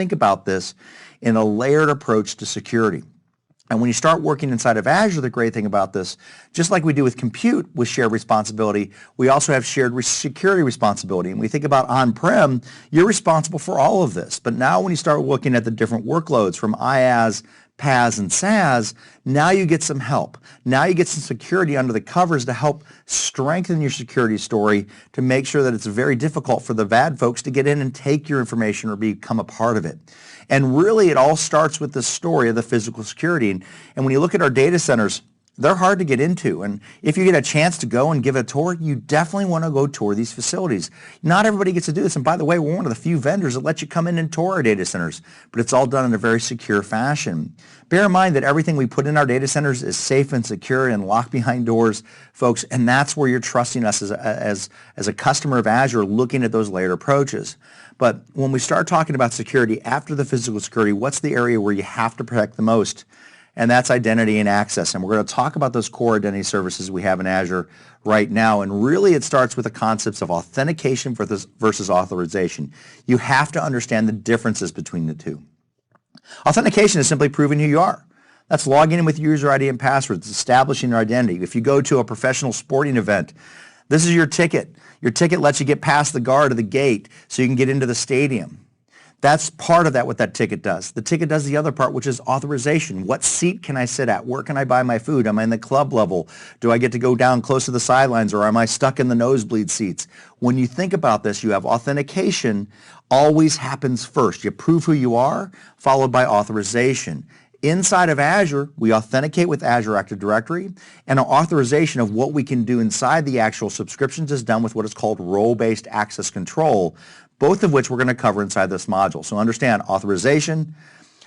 Think about this in a layered approach to security. And when you start working inside of Azure, the great thing about this, just like we do with compute with shared responsibility, we also have shared security responsibility. And we think about on-prem, you're responsible for all of this. But now when you start looking at the different workloads from IaaS, PaaS, and SaaS, now you get some help. Now you get some security under the covers to help strengthen your security story to make sure that it's very difficult for the bad folks to get in and take your information or become a part of it. And really, it all starts with the story of the physical security. And when you look at our data centers, they're hard to get into. And if you get a chance to go and give a tour, you definitely want to go tour these facilities. Not everybody gets to do this. And by the way, we're one of the few vendors that let you come in and tour our data centers, but it's all done in a very secure fashion. Bear in mind that everything we put in our data centers is safe and secure and locked behind doors, folks, and that's where you're trusting us as a customer of Azure looking at those layered approaches. But when we start talking about security after the physical security, what's the area where you have to protect the most? And that's identity and access. And we're going to talk about those core identity services we have in Azure right now. And really it starts with the concepts of authentication versus authorization. You have to understand the differences between the two. Authentication is simply proving who you are. That's logging in with user ID and passwords, establishing your identity. If you go to a professional sporting event, this is your ticket. Your ticket lets you get past the guard at the gate so you can get into the stadium. That's part of that, what that ticket does. The ticket does the other part, which is authorization. What seat can I sit at? Where can I buy my food? Am I in the club level? Do I get to go down close to the sidelines, or am I stuck in the nosebleed seats? When you think about this, you have authentication always happens first. You prove who you are, followed by authorization. Inside of Azure, we authenticate with Azure Active Directory, and our authorization of what we can do inside the actual subscriptions is done with what is called role-based access control, both of which we're going to cover inside this module. So understand, authorization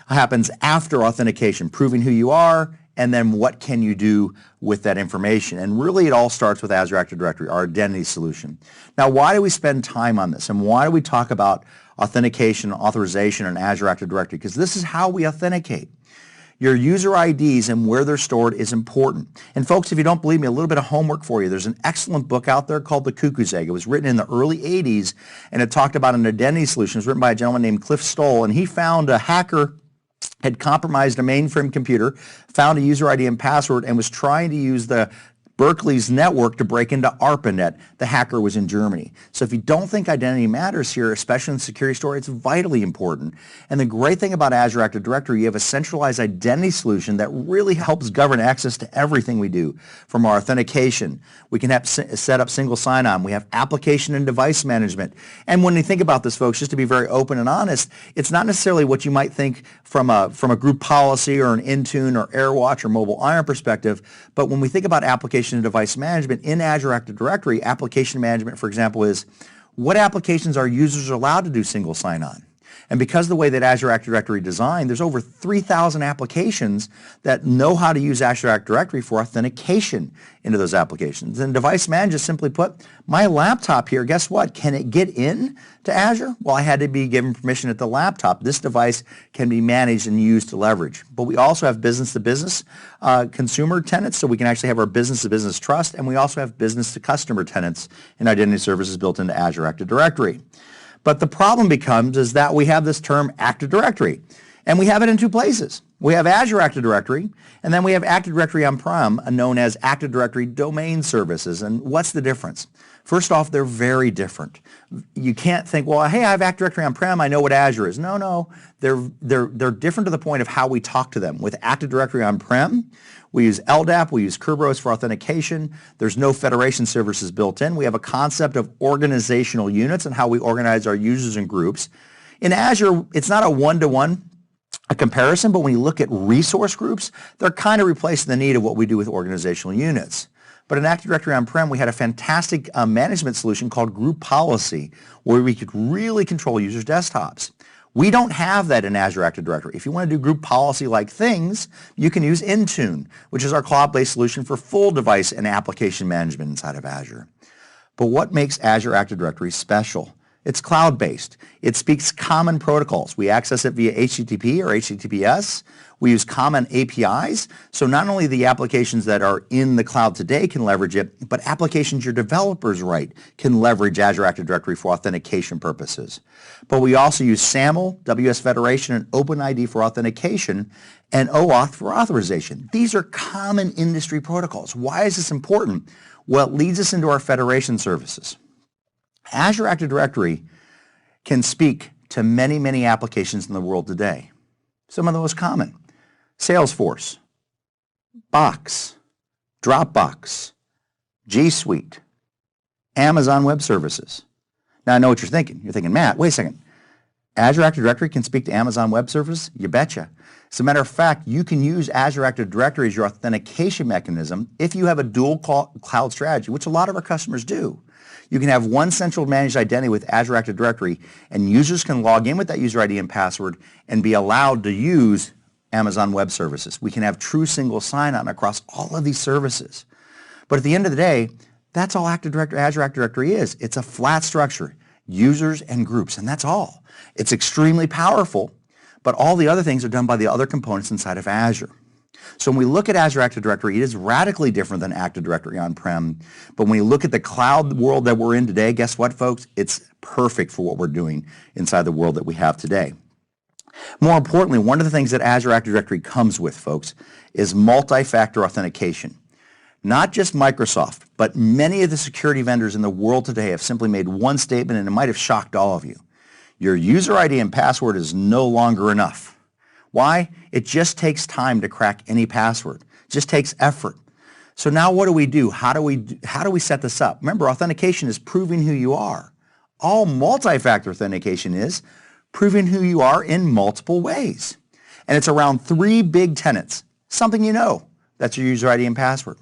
happens after authentication, proving who you are, and then what can you do with that information. And really it all starts with Azure Active Directory, our identity solution. Now, why do we spend time on this, and why do we talk about authentication, authorization, and Azure Active Directory? Because this is how we authenticate. Your user IDs and where they're stored is important. And folks, if you don't believe me, a little bit of homework for you. There's an excellent book out there called The Cuckoo's Egg. It was written in the early 80s, and it talked about an identity solution. It was written by a gentleman named Cliff Stoll, and he found a hacker had compromised a mainframe computer, found a user ID and password, and was trying to use the Berkeley's network to break into ARPANET. The hacker was in Germany. So if you don't think identity matters here, especially in the security story, it's vitally important. And the great thing about Azure Active Directory, you have a centralized identity solution that really helps govern access to everything we do. From our authentication, we can have set up single sign-on. We have application and device management. And when you think about this, folks, just to be very open and honest, it's not necessarily what you might think from a group policy or an Intune or AirWatch or Mobile Iron perspective, but when we think about application and device management in Azure Active Directory, application management, for example, is what applications are users allowed to do single sign-on? And because of the way that Azure Active Directory is designed, there's over 3,000 applications that know how to use Azure Active Directory for authentication into those applications. And device management, simply put, my laptop here, guess what? Can it get in to Azure? Well, I had to be given permission at the laptop. This device can be managed and used to leverage. But we also have business-to-business consumer tenants, so we can actually have our business-to-business trust, and we also have business-to-customer tenants and identity services built into Azure Active Directory. But the problem becomes is that we have this term Active Directory, and we have it in two places. We have Azure Active Directory, and then we have Active Directory on-prem, known as Active Directory Domain Services. And what's the difference? First off, they're very different. You can't think, well, hey, I have Active Directory on-prem, I know what Azure is. No, they're different to the point of how we talk to them. With Active Directory on-prem, we use LDAP, we use Kerberos for authentication. There's no federation services built in. We have a concept of organizational units and how we organize our users and groups. In Azure, it's not a one-to-one comparison, but when you look at resource groups, they're kind of replacing the need of what we do with organizational units. But in Active Directory on-prem, we had a fantastic management solution called Group Policy, where we could really control users' desktops. We don't have that in Azure Active Directory. If you want to do group policy-like things, you can use Intune, which is our cloud-based solution for full device and application management inside of Azure. But what makes Azure Active Directory special? It's cloud-based. It speaks common protocols. We access it via HTTP or HTTPS. We use common APIs. So not only the applications that are in the cloud today can leverage it, but applications your developers write can leverage Azure Active Directory for authentication purposes. But we also use SAML, WS Federation, and OpenID for authentication, and OAuth for authorization. These are common industry protocols. Why is this important? Well, it leads us into our federation services. Azure Active Directory can speak to many, many applications in the world today. Some of the most common: Salesforce, Box, Dropbox, G Suite, Amazon Web Services. Now I know what you're thinking. You're thinking, Matt, wait a second. Azure Active Directory can speak to Amazon Web Services? You betcha. As a matter of fact, you can use Azure Active Directory as your authentication mechanism if you have a dual cloud strategy, which a lot of our customers do. You can have one central managed identity with Azure Active Directory, and users can log in with that user ID and password and be allowed to use Amazon Web Services. We can have true single sign-on across all of these services. But at the end of the day, that's all Azure Active Directory is. It's a flat structure, users and groups, and that's all. It's extremely powerful, but all the other things are done by the other components inside of Azure. So when we look at Azure Active Directory, it is radically different than Active Directory on-prem. But when you look at the cloud world that we're in today, guess what, folks? It's perfect for what we're doing inside the world that we have today. More importantly, one of the things that Azure Active Directory comes with, folks, is multi-factor authentication. Not just Microsoft, but many of the security vendors in the world today have simply made one statement, and it might have shocked all of you. Your user ID and password is no longer enough. Why? It just takes time to crack any password. It just takes effort. So now what do? How do we set this up? Remember, authentication is proving who you are. All multi-factor authentication is proving who you are in multiple ways. And it's around three big tenets. Something you know, that's your user ID and password.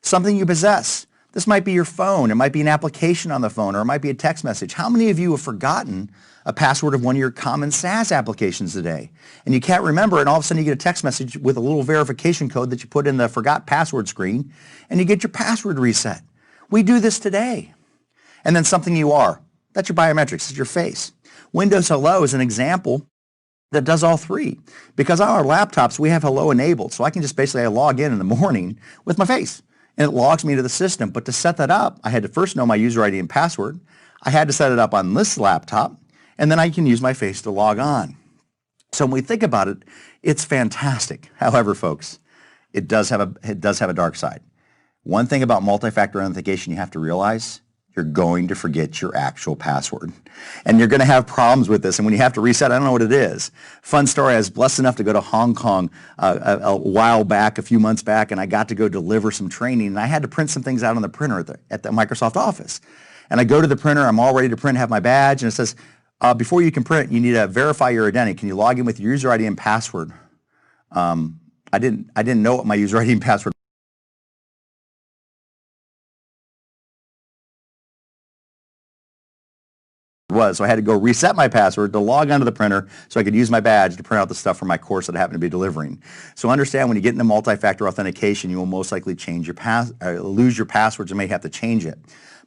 Something you possess. This might be your phone. It might be an application on the phone, or it might be a text message. How many of you have forgotten a password of one of your common SaaS applications today? And you can't remember, and all of a sudden you get a text message with a little verification code that you put in the forgot password screen, and you get your password reset. We do this today. And then something you are. That's your biometrics. It's your face. Windows Hello is an example that does all three. Because on our laptops, we have Hello enabled. So I can just basically log in the morning with my face, and it logs me to the system. But to set that up, I had to first know my user ID and password. I had to set it up on this laptop, and then I can use my face to log on. So when we think about it, it's fantastic. However, folks, it does have a dark side. One thing about multi-factor authentication you have to realize: you're going to forget your actual password. And you're going to have problems with this. And when you have to reset, I don't know what it is. Fun story, I was blessed enough to go to Hong Kong a while back, a few months back, and I got to go deliver some training. And I had to print some things out on the printer at the Microsoft office. And I go to the printer, I'm all ready to print, have my badge, and it says, before you can print, you need to verify your identity. Can you log in with your user ID and password? I didn't know what my user ID and password was, so I had to go reset my password to log onto the printer so I could use my badge to print out the stuff for my course that I happened to be delivering. So understand, when you get into multi-factor authentication, you will most likely change your lose your passwords and may have to change it.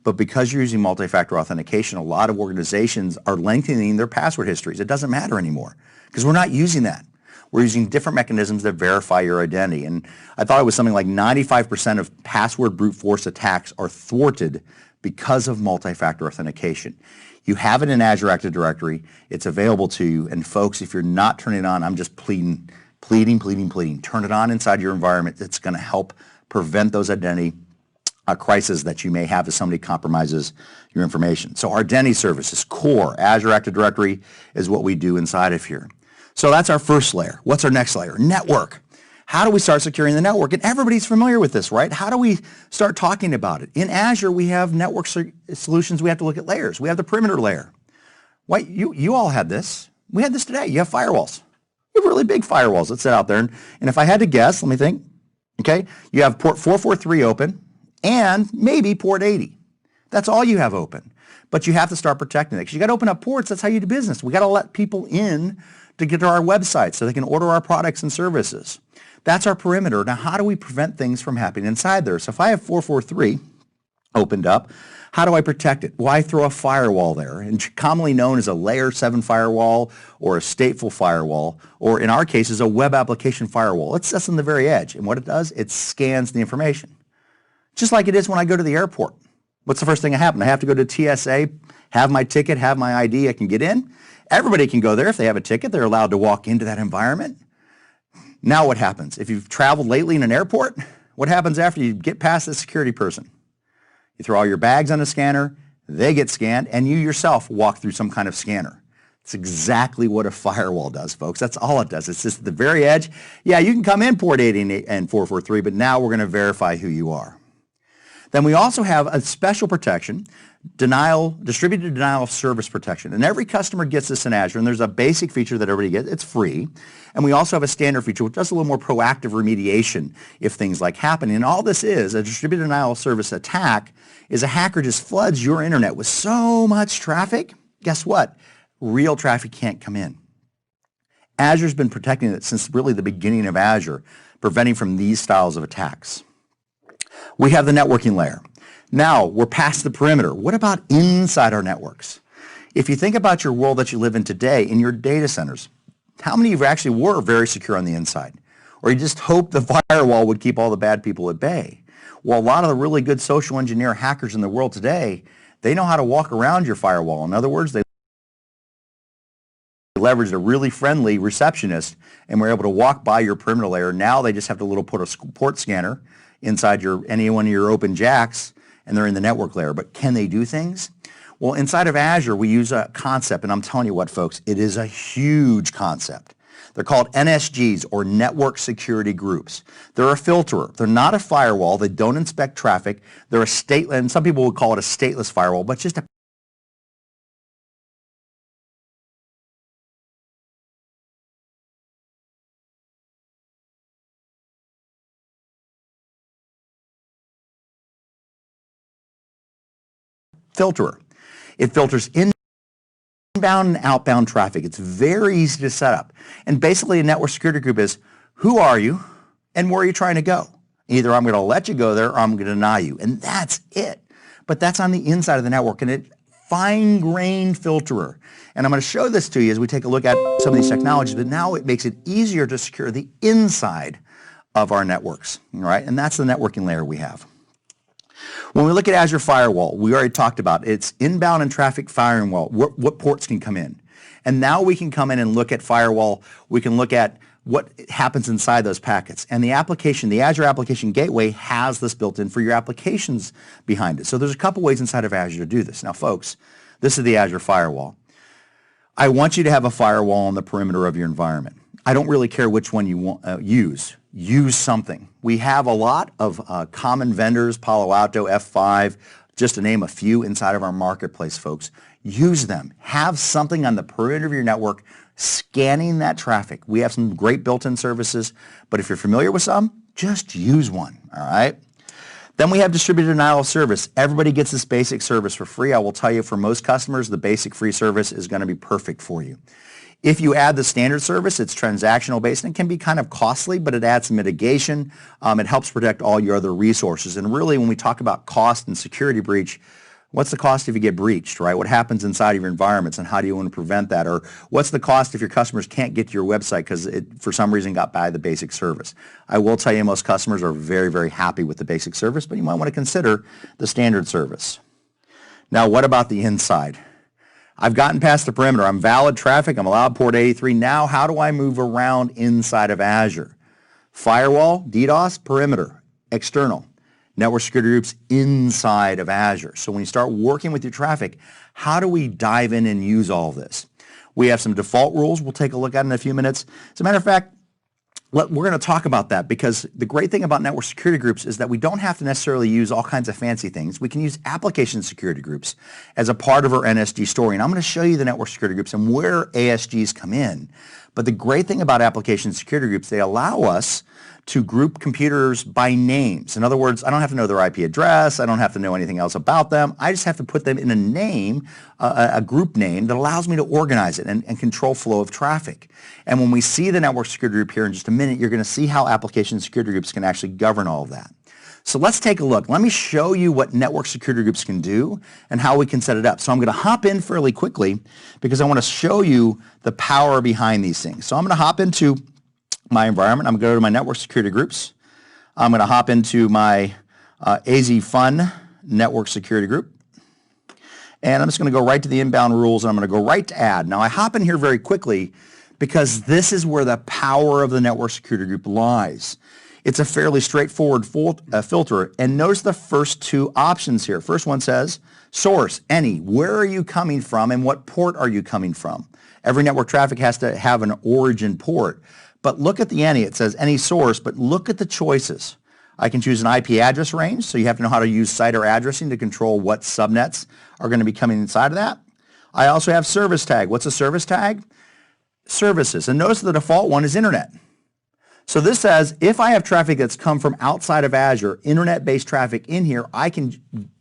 But because you're using multi-factor authentication, a lot of organizations are lengthening their password histories. It doesn't matter anymore because we're not using that. We're using different mechanisms that verify your identity. And I thought it was something like 95% of password brute force attacks are thwarted because of multi-factor authentication. You have it in Azure Active Directory. It's available to you. And folks, if you're not turning it on, I'm just pleading. Turn it on inside your environment. It's going to help prevent those identity crisis that you may have if somebody compromises your information. So our identity services, core, Azure Active Directory is what we do inside of here. So that's our first layer. What's our next layer? Network. How do we start securing the network? And everybody's familiar with this, right? How do we start talking about it? In Azure, we have network solutions. We have to look at layers. We have the perimeter layer. Why, you all had this. We had this today. You have firewalls. You have really big firewalls that sit out there. And if I had to guess, let me think. Okay, you have port 443 open and maybe port 80. That's all you have open. But you have to start protecting it because you got to open up ports. That's how you do business. We got to let people in to get to our website so they can order our products and services. That's our perimeter. Now, how do we prevent things from happening inside there? So if I have 443 opened up, How do I protect it? Well, I throw a firewall there, and commonly known as a layer 7 firewall or a stateful firewall, or in our case is a web application firewall. It sits on the very edge, and what it does, it scans the information. Just like it is when I go to the airport. What's the first thing that happens? I have to go to TSA, have my ticket, have my ID, I can get in. Everybody can go there if they have a ticket. They're allowed to walk into that environment. Now what happens? If you've traveled lately in an airport, what happens after you get past the security person? You throw all your bags on a scanner, they get scanned, and you yourself walk through some kind of scanner. It's exactly what a firewall does, folks. That's all it does. It's just at the very edge. Yeah, you can come in port 80 and 443, but now we're going to verify who you are. Then we also have a special protection, distributed denial of service protection. And every customer gets this in Azure, and there's a basic feature that everybody gets. It's free. And we also have a standard feature which does a little more proactive remediation if things like happen. And all this is, a distributed denial of service attack, is a hacker just floods your internet with so much traffic. Guess what? Real traffic can't come in. Azure's been protecting it since really the beginning of Azure, preventing from these styles of attacks. We have the networking layer. Now, we're past the perimeter. What about inside our networks? If you think about your world that you live in today in your data centers, how many of you actually were very secure on the inside? Or you just hope the firewall would keep all the bad people at bay? Well, a lot of the really good social engineer hackers in the world today, they know how to walk around your firewall. In other words, they leveraged a really friendly receptionist and were able to walk by your perimeter layer. Now they just have to put a port scanner inside any one of your open jacks, and they're in the network layer. But can they do things? Well, inside of Azure, we use a concept, and I'm telling you what, folks, it is a huge concept. They're called NSGs, or Network Security Groups. They're a filterer. They're not a firewall. They don't inspect traffic. They're a stateless, and some people would call it a stateless firewall, but just a filterer. It filters inbound and outbound traffic. It's very easy to set up. And basically a network security group is, who are you and where are you trying to go? Either I'm going to let you go there or I'm going to deny you. And that's it. But that's on the inside of the network, and it fine-grained filterer. And I'm going to show this to you as we take a look at some of these technologies, but now it makes it easier to secure the inside of our networks, all right? And that's the networking layer we have. When we look at Azure Firewall, we already talked about it's inbound and traffic firewall, what ports can come in. And now we can come in and look at firewall. We can look at what happens inside those packets. And the application, the Azure Application Gateway, has this built in for your applications behind it. So there's a couple ways inside of Azure to do this. Now, folks, this is the Azure Firewall. I want you to have a firewall on the perimeter of your environment. I don't really care which one you want, use. Use something. We have a lot of common vendors, Palo Alto, F5, just to name a few inside of our marketplace, folks. Use them. Have something on the perimeter of your network scanning that traffic. We have some great built-in services, but if you're familiar with some, just use one, all right? Then we have distributed denial of service. Everybody gets this basic service for free. I will tell you, for most customers, the basic free service is going to be perfect for you. If you add the standard service, it's transactional based and can be kind of costly, but it adds mitigation. It helps protect all your other resources. And really, when we talk about cost and security breach, what's the cost if you get breached, right? What happens inside of your environments, and how do you want to prevent that? Or what's the cost if your customers can't get to your website because it, for some reason, got by the basic service? I will tell you, most customers are very, very happy with the basic service, but you might want to consider the standard service. Now, what about the inside? I've gotten past the perimeter. I'm valid traffic. I'm allowed port 83. Now, how do I move around inside of Azure? Firewall, DDoS, perimeter, external. Network security groups inside of Azure. So when you start working with your traffic, how do we dive in and use all of this? We have some default rules we'll take a look at in a few minutes. As a matter of fact, we're going to talk about that, because the great thing about network security groups is that we don't have to necessarily use all kinds of fancy things. We can use application security groups as a part of our NSG story. And I'm going to show you the network security groups and where ASGs come in. But the great thing about application security groups, they allow us to group computers by names. In other words, I don't have to know their IP address. I don't have to know anything else about them. I just have to put them in a name, a group name that allows me to organize it and control flow of traffic. And when we see the network security group here in just a minute, you're going to see how application security groups can actually govern all of that. So let's take a look. Let me show you what network security groups can do and how we can set it up. So I'm going to hop in fairly quickly because I want to show you the power behind these things. So I'm going to hop into my environment. I'm going to go to my network security groups. I'm going to hop into my AZ Fun network security group. And I'm just going to go right to the inbound rules, and I'm going to go right to add. Now I hop in here very quickly because this is where the power of the network security group lies. It's a fairly straightforward filter, and notice the first two options here. First one says source, any, where are you coming from and what port are you coming from? Every network traffic has to have an origin port, but look at the any. It says any source, but look at the choices. I can choose an IP address range, so you have to know how to use site or addressing to control what subnets are going to be coming inside of that. I also have service tag. What's a service tag? Services, and notice the default one is internet. So this says if I have traffic that's come from outside of Azure, internet-based traffic in here, I can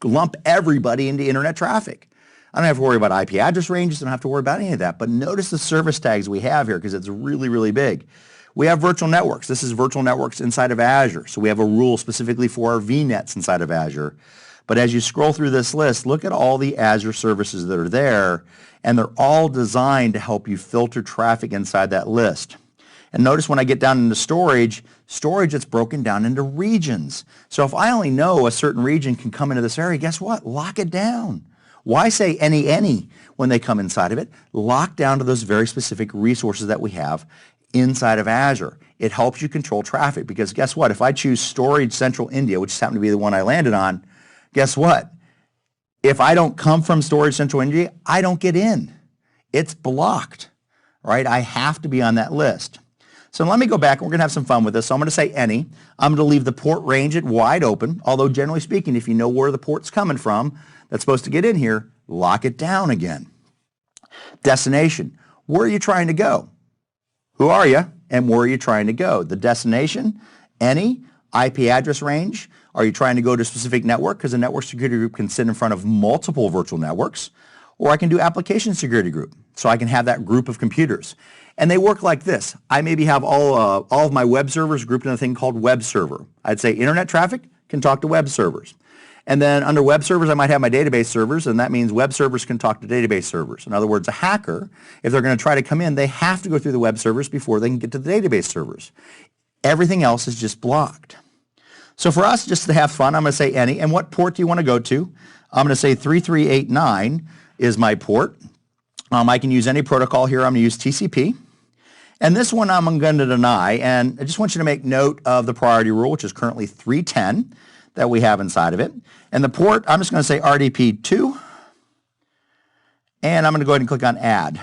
lump everybody into internet traffic. I don't have to worry about IP address ranges. I don't have to worry about any of that. But notice the service tags we have here because it's really, really big. We have virtual networks. This is virtual networks inside of Azure. So we have a rule specifically for our VNets inside of Azure. But as you scroll through this list, look at all the Azure services that are there, and they're all designed to help you filter traffic inside that list. And notice when I get down into storage is broken down into regions. So if I only know a certain region can come into this area, guess what? Lock it down. Why say any when they come inside of it? Lock down to those very specific resources that we have inside of Azure. It helps you control traffic because guess what? If I choose Storage Central India, which happened to be the one I landed on, guess what? If I don't come from Storage Central India, I don't get in. It's blocked, right? I have to be on that list. So let me go back. We're going to have some fun with this. So I'm going to say any. I'm going to leave the port range at wide open, although generally speaking, if you know where the port's coming from that's supposed to get in here, lock it down again. Destination. Where are you trying to go? Who are you and where are you trying to go? The destination, any, IP address range. Are you trying to go to a specific network? Because a network security group can sit in front of multiple virtual networks. Or I can do application security group. So I can have that group of computers. And they work like this. I maybe have all of my web servers grouped in a thing called web server. I'd say internet traffic can talk to web servers. And then under web servers, I might have my database servers, and that means web servers can talk to database servers. In other words, a hacker, if they're going to try to come in, they have to go through the web servers before they can get to the database servers. Everything else is just blocked. So for us, just to have fun, I'm going to say any. And what port do you want to go to? I'm going to say 3389 is my port. I can use any protocol here. I'm going to use TCP. And this one I'm going to deny. And I just want you to make note of the priority rule, which is currently 310 that we have inside of it. And the port, I'm just going to say RDP2. And I'm going to go ahead and click on Add.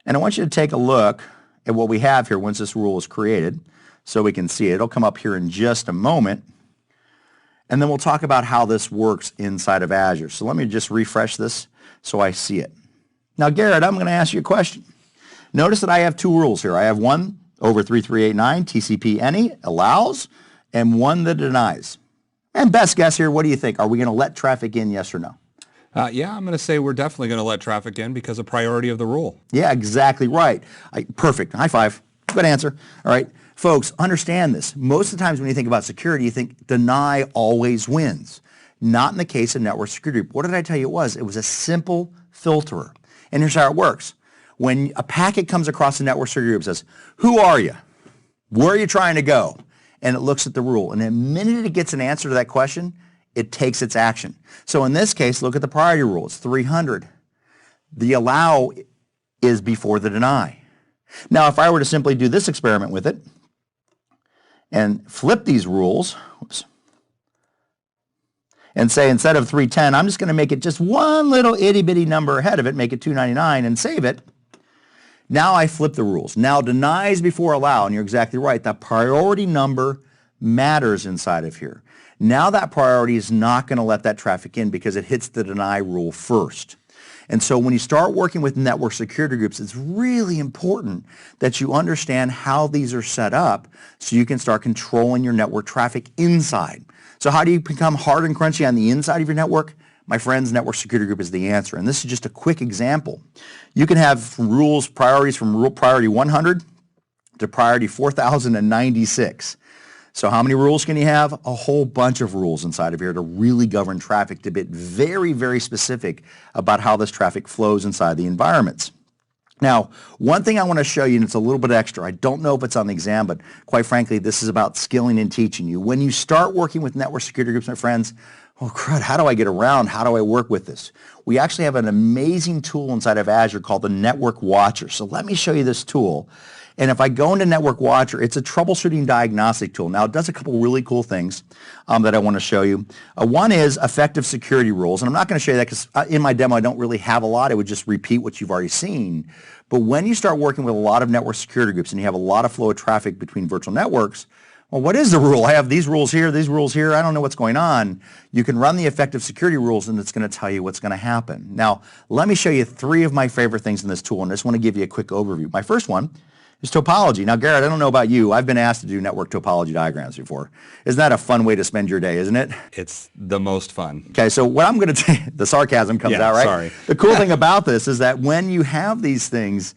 And I want you to take a look at what we have here once this rule is created so we can see it. It'll come up here in just a moment. And then we'll talk about how this works inside of Azure. So let me just refresh this so I see it. Now, Garrett, I'm going to ask you a question. Notice that I have two rules here. I have one over 3389, TCP any, allows, and one that denies. And best guess here, what do you think? Are we going to let traffic in, yes or no? Yeah, I'm going to say we're definitely going to let traffic in because of priority of the rule. Yeah, exactly right. Perfect. High five. Good answer. All right. Folks, understand this. Most of the times when you think about security, you think deny always wins. Not in the case of network security. What did I tell you it was? It was a simple filterer. And here's how it works. When a packet comes across the network security group, it says, who are you? Where are you trying to go? And it looks at the rule. And the minute it gets an answer to that question, it takes its action. So in this case, look at the priority rule. It's 300. The allow is before the deny. Now, if I were to simply do this experiment with it and flip these rules, and say instead of 310, I'm just going to make it just one little itty-bitty number ahead of it, make it 299 and save it. Now I flip the rules. Now denies before allow, and you're exactly right. That priority number matters inside of here. Now that priority is not going to let that traffic in because it hits the deny rule first. And so when you start working with network security groups, it's really important that you understand how these are set up so you can start controlling your network traffic inside. So how do you become hard and crunchy on the inside of your network? My friends, network security group is the answer. And this is just a quick example. You can have rules, priorities from rule priority 100 to priority 4096. So how many rules can you have? A whole bunch of rules inside of here to really govern traffic, to be very, very specific about how this traffic flows inside the environments. Now, one thing I want to show you, and it's a little bit extra, I don't know if it's on the exam, but quite frankly, this is about skilling and teaching you. When you start working with network security groups, my friends, oh crud, how do I get around? How do I work with this? We actually have an amazing tool inside of Azure called the Network Watcher. So let me show you this tool. And if I go into Network Watcher, it's a troubleshooting diagnostic tool. Now, it does a couple really cool things that I want to show you. One is effective security rules. And I'm not going to show you that because in my demo, I don't really have a lot. I would just repeat what you've already seen. But when you start working with a lot of network security groups and you have a lot of flow of traffic between virtual networks, well, what is the rule? I have these rules here, I don't know what's going on. You can run the effective security rules and it's going to tell you what's going to happen. Now, let me show you 3 of my favorite things in this tool, and I just want to give you a quick overview. My first one is topology. Now, Garrett, I don't know about you. I've been asked to do network topology diagrams before. Isn't that a fun way to spend your day, isn't it? It's the most fun. Okay, so what I'm going to tell you, the sarcasm comes out, right? Sorry. The cool thing about this is that when you have these things,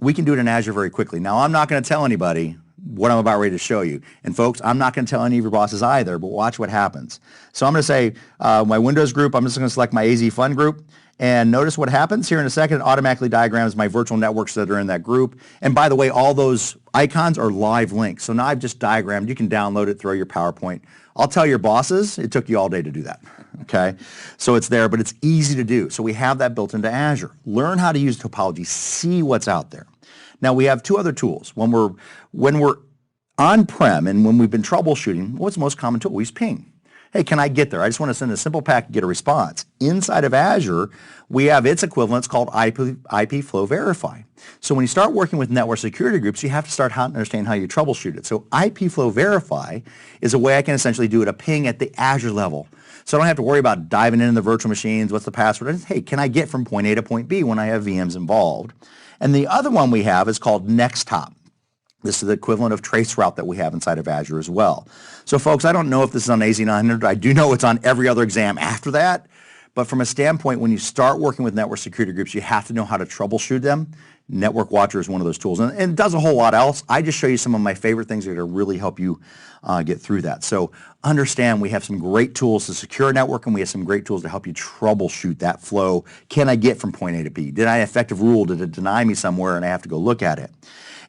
we can do it in Azure very quickly. Now, I'm not going to tell anybody what I'm about ready to show you. And folks, I'm not going to tell any of your bosses either, but watch what happens. So I'm going to say my Windows group, I'm just going to select my AZ Fun group. And notice what happens here in a second. It automatically diagrams my virtual networks that are in that group. And by the way, all those icons are live links. So now I've just diagrammed. You can download it, throw your PowerPoint. I'll tell your bosses, it took you all day to do that. Okay? So it's there, but it's easy to do. So we have that built into Azure. Learn how to use topology. See what's out there. Now we have 2 other tools. When we're on-prem and when we've been troubleshooting, what's the most common tool? We use ping. Hey, can I get there? I just want to send a simple packet and get a response. Inside of Azure, we have its equivalent. It's called IP Flow Verify. So when you start working with network security groups, you have to start to understand how you troubleshoot it. So IP Flow Verify is a way I can essentially do it, a ping at the Azure level. So I don't have to worry about diving into the virtual machines, what's the password. Hey, can I get from point A to point B when I have VMs involved? And the other one we have is called Nextop. This is the equivalent of Traceroute that we have inside of Azure as well. So folks, I don't know if this is on AZ900. I do know it's on every other exam after that. But from a standpoint, when you start working with network security groups, you have to know how to troubleshoot them. Network Watcher is one of those tools. And it does a whole lot else. I just show you some of my favorite things that are going to really help you get through that. So understand we have some great tools to secure a network, and we have some great tools to help you troubleshoot that flow. Can I get from point A to B? Did I effective rule? Did it deny me somewhere and I have to go look at it?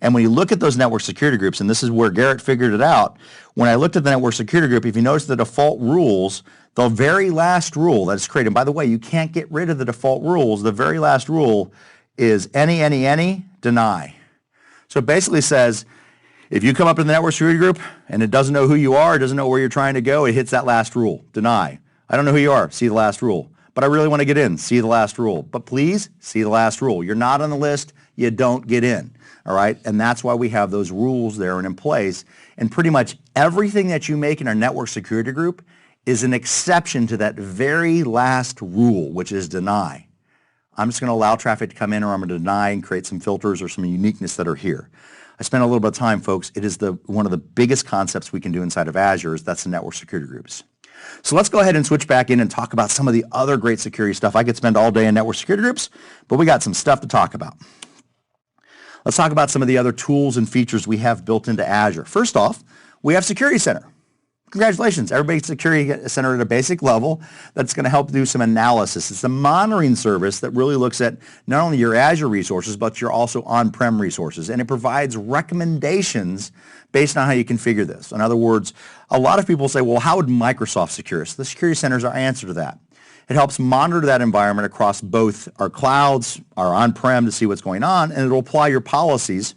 And when you look at those network security groups, and this is where Garrett figured it out, when I looked at the network security group, if you notice the default rules, the very last rule that is created, and by the way, you can't get rid of the default rules. The very last rule is any, deny. So it basically says, if you come up to the network security group and it doesn't know who you are, it doesn't know where you're trying to go, it hits that last rule, deny. I don't know who you are, see the last rule. But I really want to get in, see the last rule. But please, see the last rule. You're not on the list, you don't get in. All right, and that's why we have those rules there and in place. And pretty much everything that you make in our network security group is an exception to that very last rule, which is deny. I'm just going to allow traffic to come in, or I'm going to deny and create some filters or some uniqueness that are here. I spent a little bit of time, folks. It is one of the biggest concepts we can do inside of Azure. That's the network security groups. So let's go ahead and switch back in and talk about some of the other great security stuff. I could spend all day in network security groups, but we got some stuff to talk about. Let's talk about some of the other tools and features we have built into Azure. First off, we have Security Center. Congratulations, everybody's Security Center at a basic level that's going to help do some analysis. It's a monitoring service that really looks at not only your Azure resources, but your also on-prem resources. And it provides recommendations based on how you configure this. In other words, a lot of people say, well, how would Microsoft secure us? The Security Center is our answer to that. It helps monitor that environment across both our clouds, our on-prem to see what's going on, and it'll apply your policies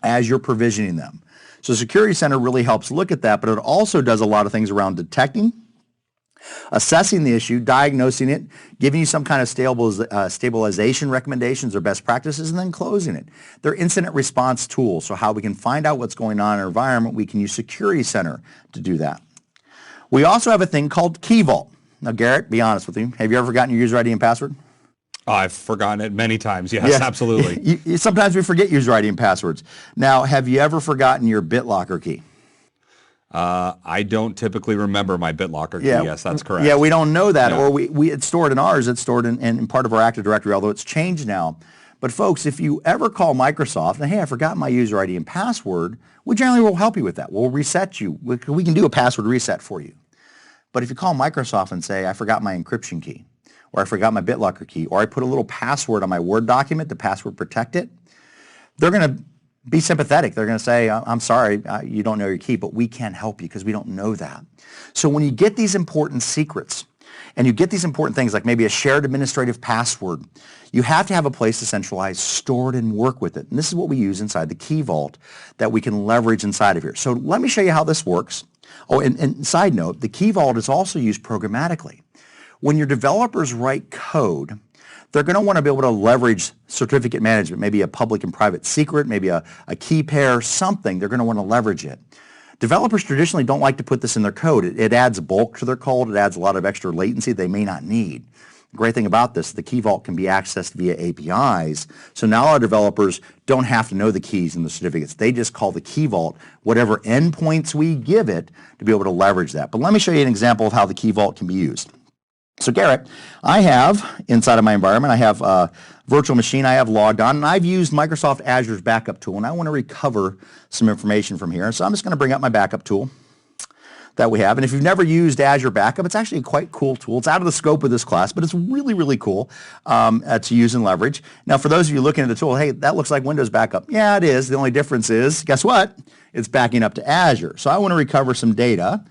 as you're provisioning them. So Security Center really helps look at that, but it also does a lot of things around detecting, assessing the issue, diagnosing it, giving you some kind of stabilization recommendations or best practices, and then closing it. They're incident response tools, so how we can find out what's going on in our environment, we can use Security Center to do that. We also have a thing called Key Vault. Now, Garrett, be honest with you. Have you ever forgotten your user ID and password? I've forgotten it many times. Yes, absolutely. Sometimes we forget user ID and passwords. Now, have you ever forgotten your BitLocker key? I don't typically remember my BitLocker key. Yes, that's correct. Yeah, we don't know that, or it's stored in ours. It's stored in part of our Active Directory, although it's changed now. But folks, if you ever call Microsoft and, hey, I forgot my user ID and password, we generally will help you with that. We'll reset you. We can do a password reset for you. But if you call Microsoft and say, I forgot my encryption key, or I forgot my BitLocker key, or I put a little password on my Word document to password protect it, they're going to be sympathetic. They're going to say, I'm sorry, you don't know your key, but we can't help you because we don't know that. So when you get these important secrets, and you get these important things like maybe a shared administrative password, you have to have a place to centralize, store it, and work with it. And this is what we use inside the Key Vault that we can leverage inside of here. So let me show you how this works. Oh, and side note, the Key Vault is also used programmatically. When your developers write code, they're going to want to be able to leverage certificate management, maybe a public and private secret, maybe a key pair, something. They're going to want to leverage it. Developers traditionally don't like to put this in their code. It adds bulk to their code. It adds a lot of extra latency they may not need. The great thing about this, the Key Vault can be accessed via APIs. So now our developers don't have to know the keys and the certificates. They just call the Key Vault whatever endpoints we give it to be able to leverage that. But let me show you an example of how the Key Vault can be used. So Garrett, I have, inside of my environment, I have a virtual machine I have logged on, and I've used Microsoft Azure's backup tool, and I want to recover some information from here. So I'm just going to bring up my backup tool that we have. And if you've never used Azure Backup, it's actually a quite cool tool. It's out of the scope of this class, but it's really, really cool to use and leverage. Now, for those of you looking at the tool, hey, that looks like Windows Backup. Yeah, it is. The only difference is, guess what? It's backing up to Azure. So I want to recover some data.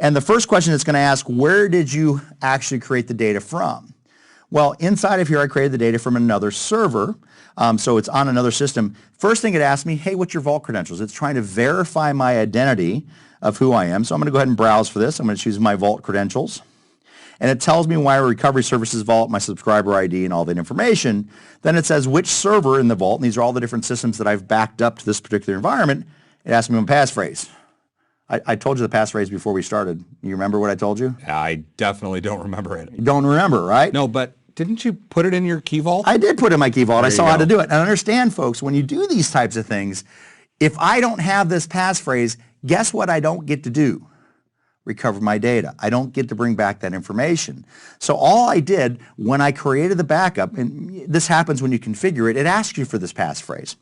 And the first question it's going to ask, where did you actually create the data from? Well, inside of here, I created the data from another server, so it's on another system. First thing it asks me, hey, what's your vault credentials? It's trying to verify my identity of who I am. So I'm going to go ahead and browse for this. I'm going to choose my vault credentials. And it tells me my recovery services vault, my subscriber ID, and all that information. Then it says which server in the vault, and these are all the different systems that I've backed up to this particular environment. It asks me my passphrase. I told you the passphrase before we started. You remember what I told you? I definitely don't remember it. You don't remember, right? No, but didn't you put it in your Key Vault? I did put it in my Key Vault. I saw how to do it. And understand, folks, when you do these types of things, if I don't have this passphrase, guess what I don't get to do? Recover my data. I don't get to bring back that information. So all I did when I created the backup, and this happens when you configure it, it asks you for this passphrase.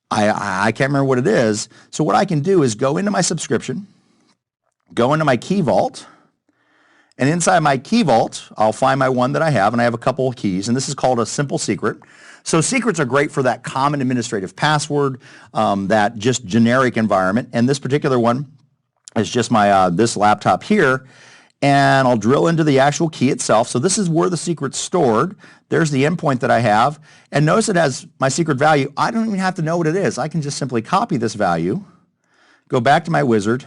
I can't remember what it is. So what I can do is go into my subscription, go into my Key Vault, and inside my Key Vault, I'll find my one that I have, and I have a couple of keys, and this is called a simple secret. So secrets are great for that common administrative password, that just generic environment, and this particular one is just my this laptop here, and I'll drill into the actual key itself. So this is where the secret's stored. There's the endpoint that I have, and notice it has my secret value. I don't even have to know what it is. I can just simply copy this value, go back to my wizard,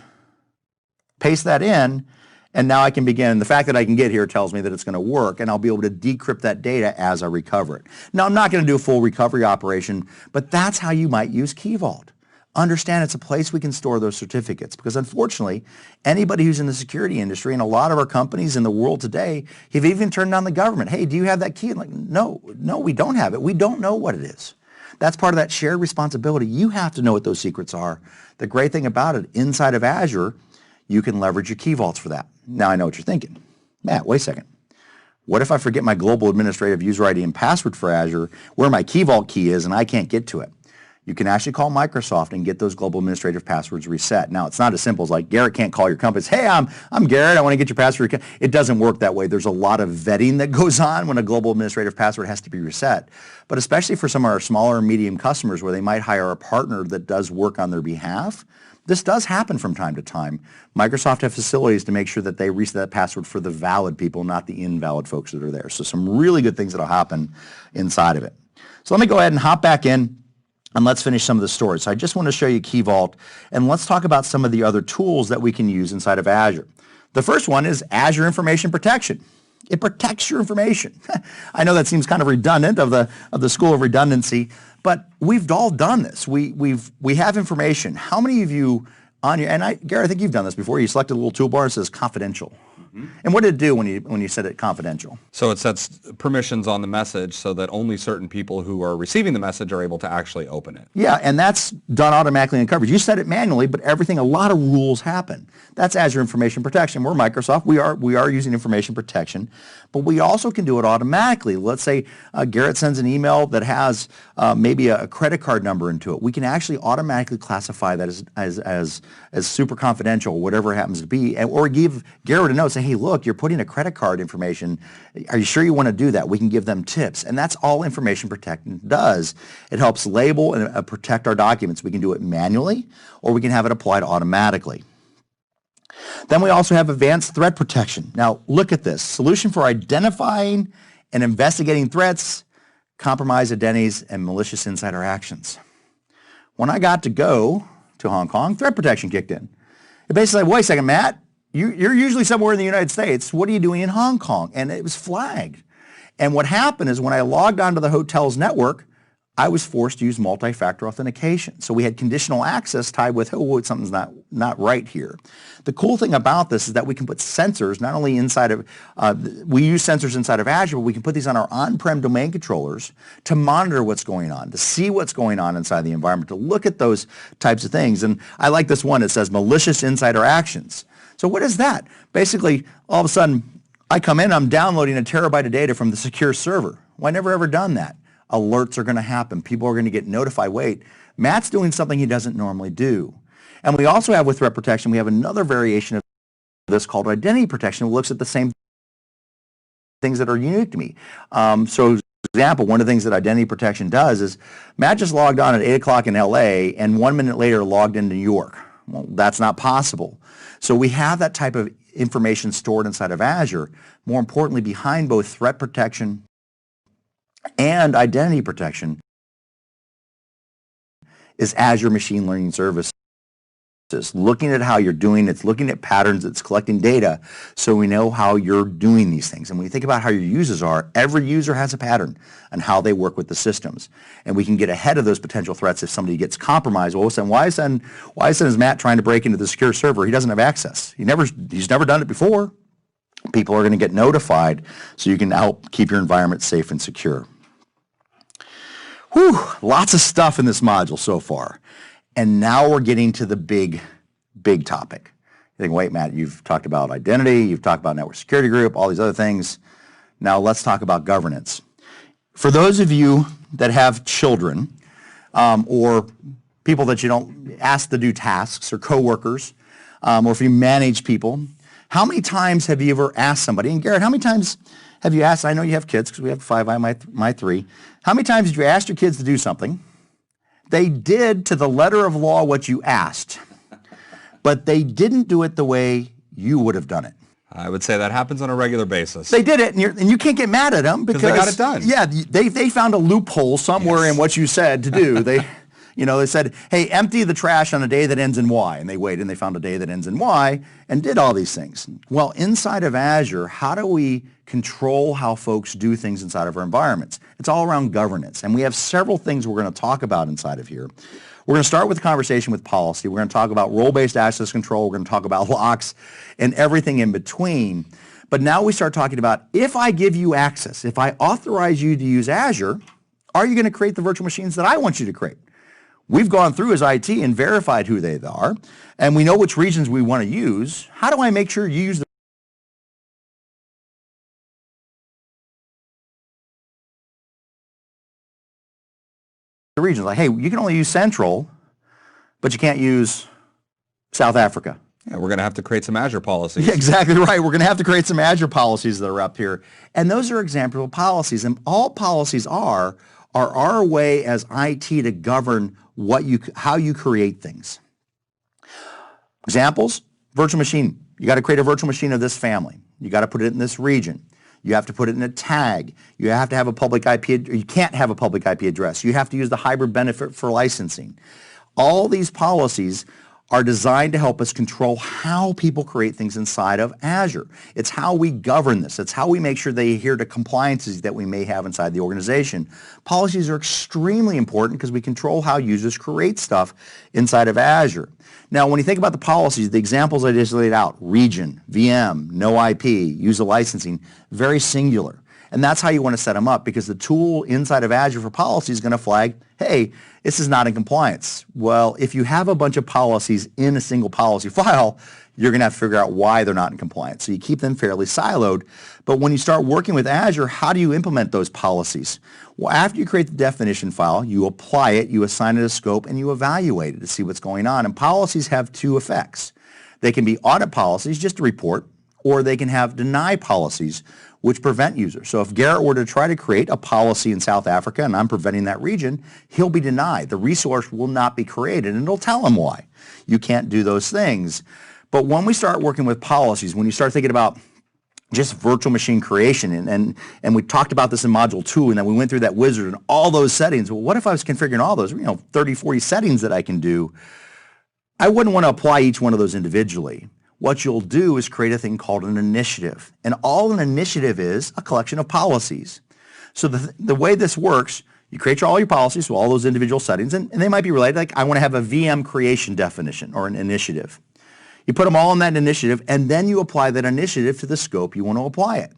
paste that in, and now I can begin. The fact that I can get here tells me that it's going to work, and I'll be able to decrypt that data as I recover it. Now, I'm not going to do a full recovery operation, but that's how you might use Key Vault. Understand it's a place we can store those certificates, because unfortunately, anybody who's in the security industry, and a lot of our companies in the world today, have even turned down the government. Hey, do you have that key? Like, no, we don't have it. We don't know what it is. That's part of that shared responsibility. You have to know what those secrets are. The great thing about it, inside of Azure, you can leverage your Key Vaults for that. Now I know what you're thinking. Matt, wait a second. What if I forget my global administrative user ID and password for Azure, where my Key Vault key is, and I can't get to it? You can actually call Microsoft and get those global administrative passwords reset. Now, it's not as simple as like Garrett can't call your company and say, hey, I'm Garrett, I want to get your password. It doesn't work that way. There's a lot of vetting that goes on when a global administrative password has to be reset. But especially for some of our smaller and medium customers where they might hire a partner that does work on their behalf, this does happen from time to time. Microsoft have facilities to make sure that they reset that password for the valid people, not the invalid folks that are there. So some really good things that will happen inside of it. So let me go ahead and hop back in, and let's finish some of the stories. So I just want to show you Key Vault, and let's talk about some of the other tools that we can use inside of Azure. The first one is Azure Information Protection. It protects your information. I know that seems kind of redundant of the school of redundancy, but we've all done this. We have information. How many of you on your, and Gary, I think you've done this before. You selected a little toolbar and it says confidential. And what did it do when you set it confidential? So it sets permissions on the message so that only certain people who are receiving the message are able to actually open it. Yeah, and that's done automatically in coverage. You set it manually, but a lot of rules happen. That's Azure Information Protection. We're Microsoft. We are using information protection, but we also can do it automatically. Let's say Garrett sends an email that has maybe a credit card number into it. We can actually automatically classify that as super confidential, whatever it happens to be, or give Garrett a note, say, hey, look, you're putting a credit card information. Are you sure you want to do that? We can give them tips, and that's all information protection does. It helps label and protect our documents. We can do it manually, or we can have it applied automatically. Then we also have advanced threat protection. Now, look at this. Solution for identifying and investigating threats, compromised identities, and malicious insider actions. When I got to go to Hong Kong, threat protection kicked in. It basically said, wait a second, Matt, you're usually somewhere in the United States. What are you doing in Hong Kong? And it was flagged. And what happened is when I logged onto the hotel's network, I was forced to use multi-factor authentication. So we had conditional access tied with, oh, something's not right here. The cool thing about this is that we can put sensors, not only inside of, we use sensors inside of Azure, but we can put these on our on-prem domain controllers to monitor what's going on, to see what's going on inside the environment, to look at those types of things. And I like this one. It says malicious insider actions. So what is that? Basically, all of a sudden, I come in, I'm downloading a terabyte of data from the secure server. Well, I never ever done that. Alerts are going to happen. People are going to get notified. Wait, Matt's doing something he doesn't normally do. And we also have with threat protection, we have another variation of this called identity protection. It looks at the same things that are unique to me. So, for example, one of the things that identity protection does is Matt just logged on at 8 o'clock in LA and 1 minute later logged in New York. Well, that's not possible. So we have that type of information stored inside of Azure. More importantly, behind both threat protection and identity protection is Azure Machine Learning Services. Looking at how you're doing, it's looking at patterns, it's collecting data so we know how you're doing these things. And when you think about how your users are, every user has a pattern on how they work with the systems. And we can get ahead of those potential threats if somebody gets compromised. Well, why is Matt trying to break into the secure server? He doesn't have access. He's never done it before. People are going to get notified so you can help keep your environment safe and secure. Whew, lots of stuff in this module so far. And now we're getting to the big topic. You think, wait, Matt, you've talked about identity, you've talked about network security group, all these other things. Now let's talk about governance. For those of you that have children or people that you don't ask to do tasks or coworkers, or if you manage people, how many times have you ever asked somebody, and Garrett, how many times have you asked, I know you have kids because we have 5, my 3, how many times did you ask your kids to do something? They did to the letter of law what you asked, but they didn't do it the way you would have done it. I would say that happens on a regular basis. They did it, and you can't get mad at them because they got it done. Yeah, they found a loophole somewhere in what you said to do. They said, hey, empty the trash on a day that ends in Y, and they waited and they found a day that ends in Y and did all these things. Well, inside of Azure, how do we control how folks do things inside of our environments? It's all around governance, and we have several things we're going to talk about inside of here. We're going to start with a conversation with policy. We're going to talk about role-based access control. We're going to talk about locks and everything in between. But now we start talking about, if I give you access, if I authorize you to use Azure, are you going to create the virtual machines that I want you to create? We've gone through as IT and verified who they are, and we know which regions we want to use. How do I make sure you use the regions? Like, hey, you can only use Central, but you can't use South Africa. Yeah, we're going to have to create some Azure policies. Yeah, exactly right. We're going to have to create some Azure policies that are up here. And those are example of policies. And all policies are our way as IT to govern how you create things. Examples, virtual machine. You got to create a virtual machine of this family. You got to put it in this region. You have to put it in a tag. You have to have a public IP, or you can't have a public IP address. You have to use the hybrid benefit for licensing. All these policies are designed to help us control how people create things inside of Azure. It's how we govern this. It's how we make sure they adhere to compliances that we may have inside the organization. Policies are extremely important because we control how users create stuff inside of Azure. Now, when you think about the policies, the examples I just laid out, region, VM, no IP, user licensing, very singular. And that's how you want to set them up, because the tool inside of Azure for policy is going to flag, hey, this is not in compliance. Well, if you have a bunch of policies in a single policy file, you're going to have to figure out why they're not in compliance. So you keep them fairly siloed. But when you start working with Azure, how do you implement those policies? Well, after you create the definition file, you apply it, you assign it a scope, and you evaluate it to see what's going on. And policies have two effects. They can be audit policies, just to report, or they can have deny policies, which prevent users. So if Garrett were to try to create a policy in South Africa and I'm preventing that region, he'll be denied. The resource will not be created, and it'll tell him why. You can't do those things. But when we start working with policies, when you start thinking about just virtual machine creation, and we talked about this in Module 2, and then we went through that wizard and all those settings. Well, what if I was configuring all those, 30, 40 settings that I can do? I wouldn't want to apply each one of those individually. What you'll do is create a thing called an initiative. And all an initiative is a collection of policies. So the way this works, you create all your policies, so all those individual settings, and they might be related. Like I want to have a VM creation definition or an initiative. You put them all in that initiative, and then you apply that initiative to the scope you want to apply it.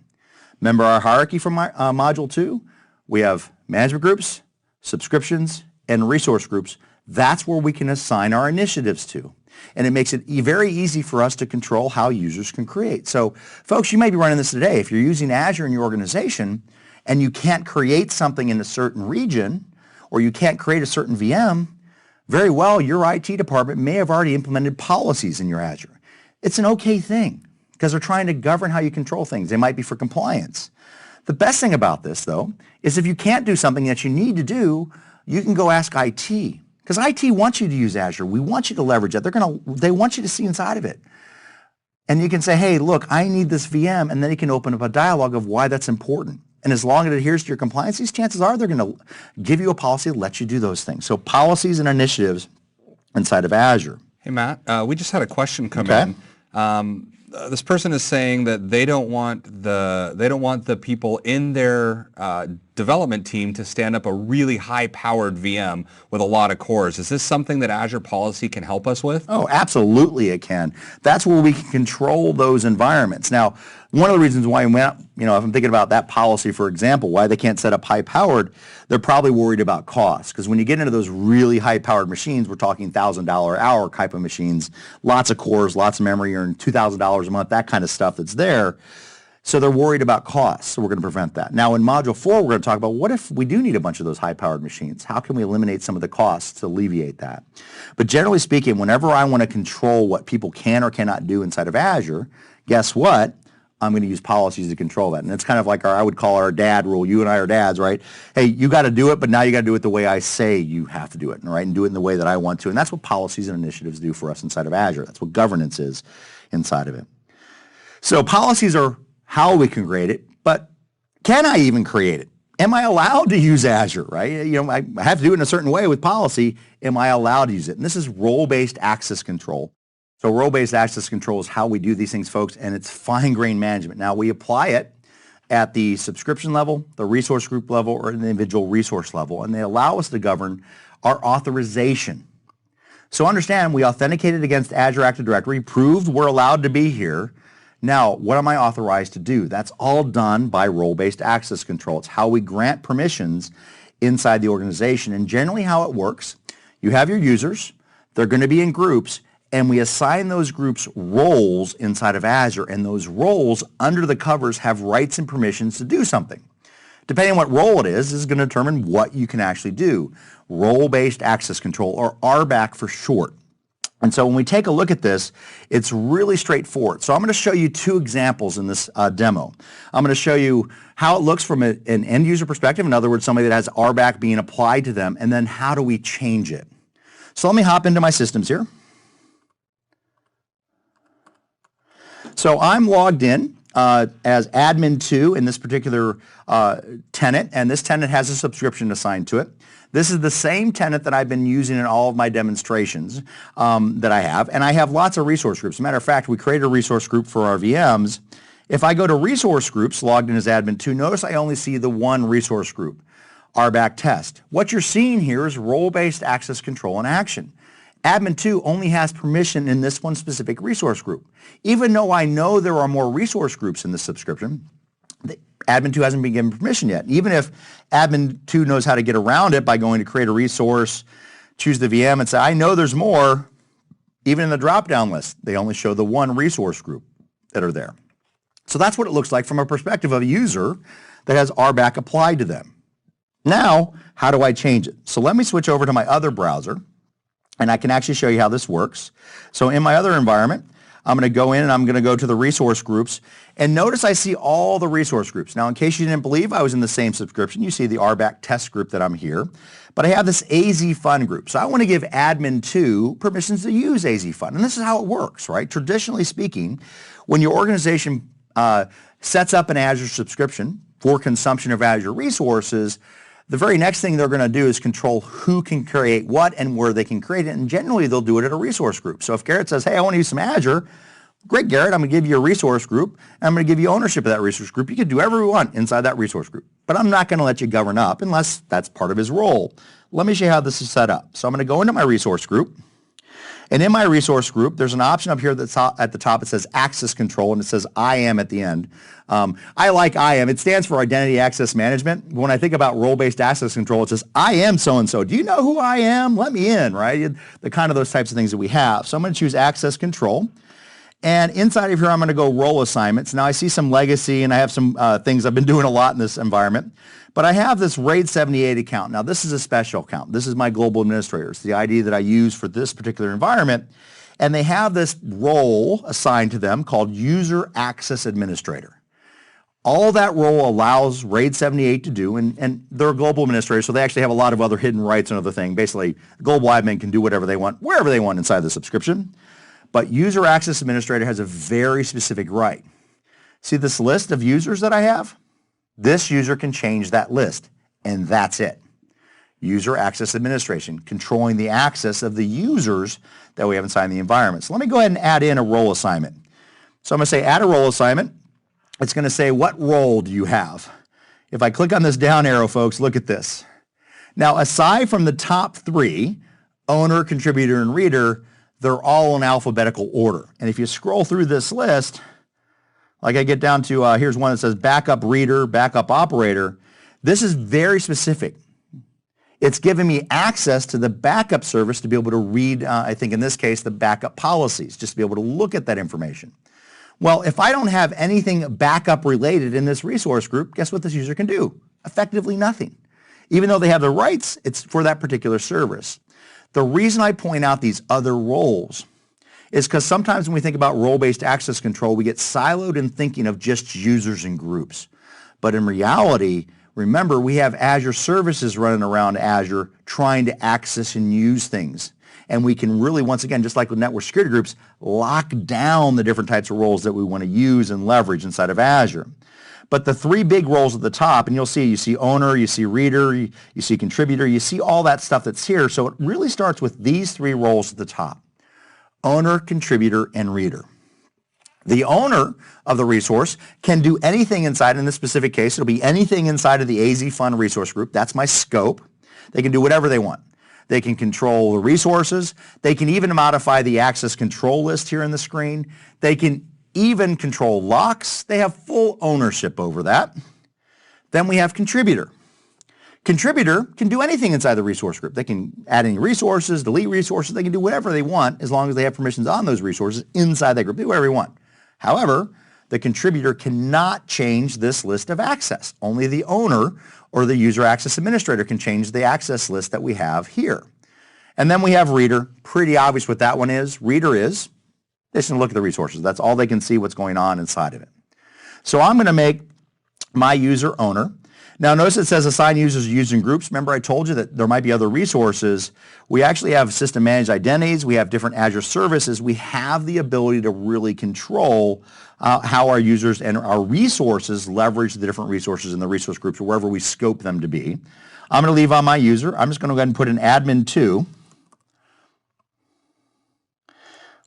Remember our hierarchy from Module 2? We have management groups, subscriptions, and resource groups. That's where we can assign our initiatives to. And it makes it very easy for us to control how users can create. So folks, you may be running this today. If you're using Azure in your organization and you can't create something in a certain region, or you can't create a certain VM, very well, your IT department may have already implemented policies in your Azure. It's an okay thing because they're trying to govern how you control things. They might be for compliance. The best thing about this, though, is if you can't do something that you need to do, you can go ask IT. Because IT wants you to use Azure. We want you to leverage it. They want you to see inside of it. And you can say, hey, look, I need this VM, and then you can open up a dialogue of why that's important. And as long as it adheres to your compliances, chances are they're going to give you a policy that lets you do those things. So policies and initiatives inside of Azure. Hey, Matt, we just had a question come in. This person is saying that they don't want the people in their development team to stand up a really high-powered VM with a lot of cores. Is this something that Azure Policy can help us with? Oh, absolutely it can. That's where we can control those environments. Now, one of the reasons why, if I'm thinking about that policy, for example, why they can't set up high-powered, they're probably worried about cost. Because when you get into those really high-powered machines, we're talking $1,000 hour type of machines, lots of cores, lots of memory, earn $2,000 a month, that kind of stuff that's there. So they're worried about costs, so we're going to prevent that. Now in Module 4, we're going to talk about what if we do need a bunch of those high-powered machines? How can we eliminate some of the costs to alleviate that? But generally speaking, whenever I want to control what people can or cannot do inside of Azure, guess what? I'm going to use policies to control that. And it's kind of like I would call our dad rule. You and I are dads, right? Hey, you got to do it, but now you got to do it the way I say you have to do it, right? And do it in the way that I want to. And that's what policies and initiatives do for us inside of Azure. That's what governance is inside of it. So policies are how we can create it, but can I even create it? Am I allowed to use Azure, right? I have to do it in a certain way with policy. Am I allowed to use it? And this is role-based access control. So role-based access control is how we do these things, folks, and it's fine-grained management. Now, we apply it at the subscription level, the resource group level, or the individual resource level, and they allow us to govern our authorization. So understand, we authenticated against Azure Active Directory, proved we're allowed to be here. Now, what am I authorized to do? That's all done by role-based access control. It's how we grant permissions inside the organization. And generally how it works, you have your users, they're going to be in groups, and we assign those groups roles inside of Azure, and those roles under the covers have rights and permissions to do something. Depending on what role it is going to determine what you can actually do. Role-based access control, or RBAC for short. And so when we take a look at this, it's really straightforward. So I'm going to show you two examples in this demo. I'm going to show you how it looks from an end user perspective, in other words, somebody that has RBAC being applied to them, and then how do we change it. So let me hop into my systems here. So I'm logged in as admin2 in this particular tenant, and this tenant has a subscription assigned to it. This is the same tenant that I've been using in all of my demonstrations that I have, and I have lots of resource groups. As a matter of fact, we created a resource group for our VMs. If I go to resource groups, logged in as admin2, notice I only see the one resource group, RBAC test. What you're seeing here is role-based access control in action. Admin2 only has permission in this one specific resource group. Even though I know there are more resource groups in this subscription, Admin2 hasn't been given permission yet. Even if Admin2 knows how to get around it by going to create a resource, choose the VM and say, I know there's more, even in the drop-down list, they only show the one resource group that are there. So that's what it looks like from a perspective of a user that has RBAC applied to them. Now, how do I change it? So let me switch over to my other browser, and I can actually show you how this works. So in my other environment, I'm going to go in and I'm going to go to the resource groups, and notice I see all the resource groups. Now, in case you didn't believe I was in the same subscription, you see the RBAC test group that I'm here, but I have this AZ Fund group. So I want to give admin2 permissions to use AZ Fund, and this is how it works, right? Traditionally speaking, when your organization sets up an Azure subscription for consumption of Azure resources, the very next thing they're going to do is control who can create what and where they can create it, and generally they'll do it at a resource group. So if Garrett says, hey, I want to use some Azure, great, Garrett, I'm going to give you a resource group, and I'm going to give you ownership of that resource group. You can do whatever you want inside that resource group, but I'm not going to let you govern up unless that's part of his role. Let me show you how this is set up. So I'm going to go into my resource group, and in my resource group, there's an option up here that's at the top. It says access control, and it says IAM at the end. I like IAM. It stands for Identity Access Management. When I think about role-based access control, it says, I am so-and-so. Do you know who I am? Let me in, right? The kind of those types of things that we have. So I'm going to choose access control. And inside of here, I'm going to go role assignments. Now I see some legacy, and I have some things I've been doing a lot in this environment. But I have this RAID 78 account. Now this is a special account. This is my global administrator. It's the ID that I use for this particular environment. And they have this role assigned to them called User Access Administrator. All that role allows RAID 78 to do, and they're a global administrator, so they actually have a lot of other hidden rights and other things. Basically, the global admin can do whatever they want, wherever they want inside the subscription. But User Access Administrator has a very specific right. See this list of users that I have? This user can change that list, and that's it. User Access Administration, controlling the access of the users that we have inside the environment. So let me go ahead and add in a role assignment. So I'm going to say add a role assignment. It's going to say, what role do you have? If I click on this down arrow, folks, look at this. Now, aside from the top three, owner, contributor, and reader, they're all in alphabetical order. And if you scroll through this list, like I get down to, here's one that says backup reader, backup operator. This is very specific. It's giving me access to the backup service to be able to read, I think in this case, the backup policies, just to be able to look at that information. Well, if I don't have anything backup related in this resource group, guess what this user can do? Effectively nothing. Even though they have the rights, it's for that particular service. The reason I point out these other roles is because sometimes when we think about role-based access control, we get siloed in thinking of just users and groups. But in reality, remember, we have Azure services running around Azure trying to access and use things. And we can really, once again, just like with network security groups, lock down the different types of roles that we want to use and leverage inside of Azure. But the three big roles at the top, and you see owner, you see reader, you see contributor, you see all that stuff that's here. So it really starts with these three roles at the top: owner, contributor, and reader. The owner of the resource can do anything inside. In this specific case, it'll be anything inside of the AZ Fund resource group. That's my scope. They can do whatever they want. They can control the resources. They can even modify the access control list here on the screen. They can even control locks. They have full ownership over that. Then we have contributor. Contributor can do anything inside the resource group. They can add any resources, delete resources. They can do whatever they want as long as they have permissions on those resources inside that group. Do whatever they want. However, the contributor cannot change this list of access. Only the owner or the user access administrator can change the access list that we have here. And then we have reader. Pretty obvious what that one is. Reader is, they just look at the resources. That's all they can see what's going on inside of it. So I'm going to make my user owner. Now notice it says assign users using groups. Remember I told you that there might be other resources. We actually have system managed identities. We have different Azure services. We have the ability to really control how our users and our resources leverage the different resources in the resource groups or wherever we scope them to be. I'm going to leave on my user. I'm just going to go ahead and put an admin2,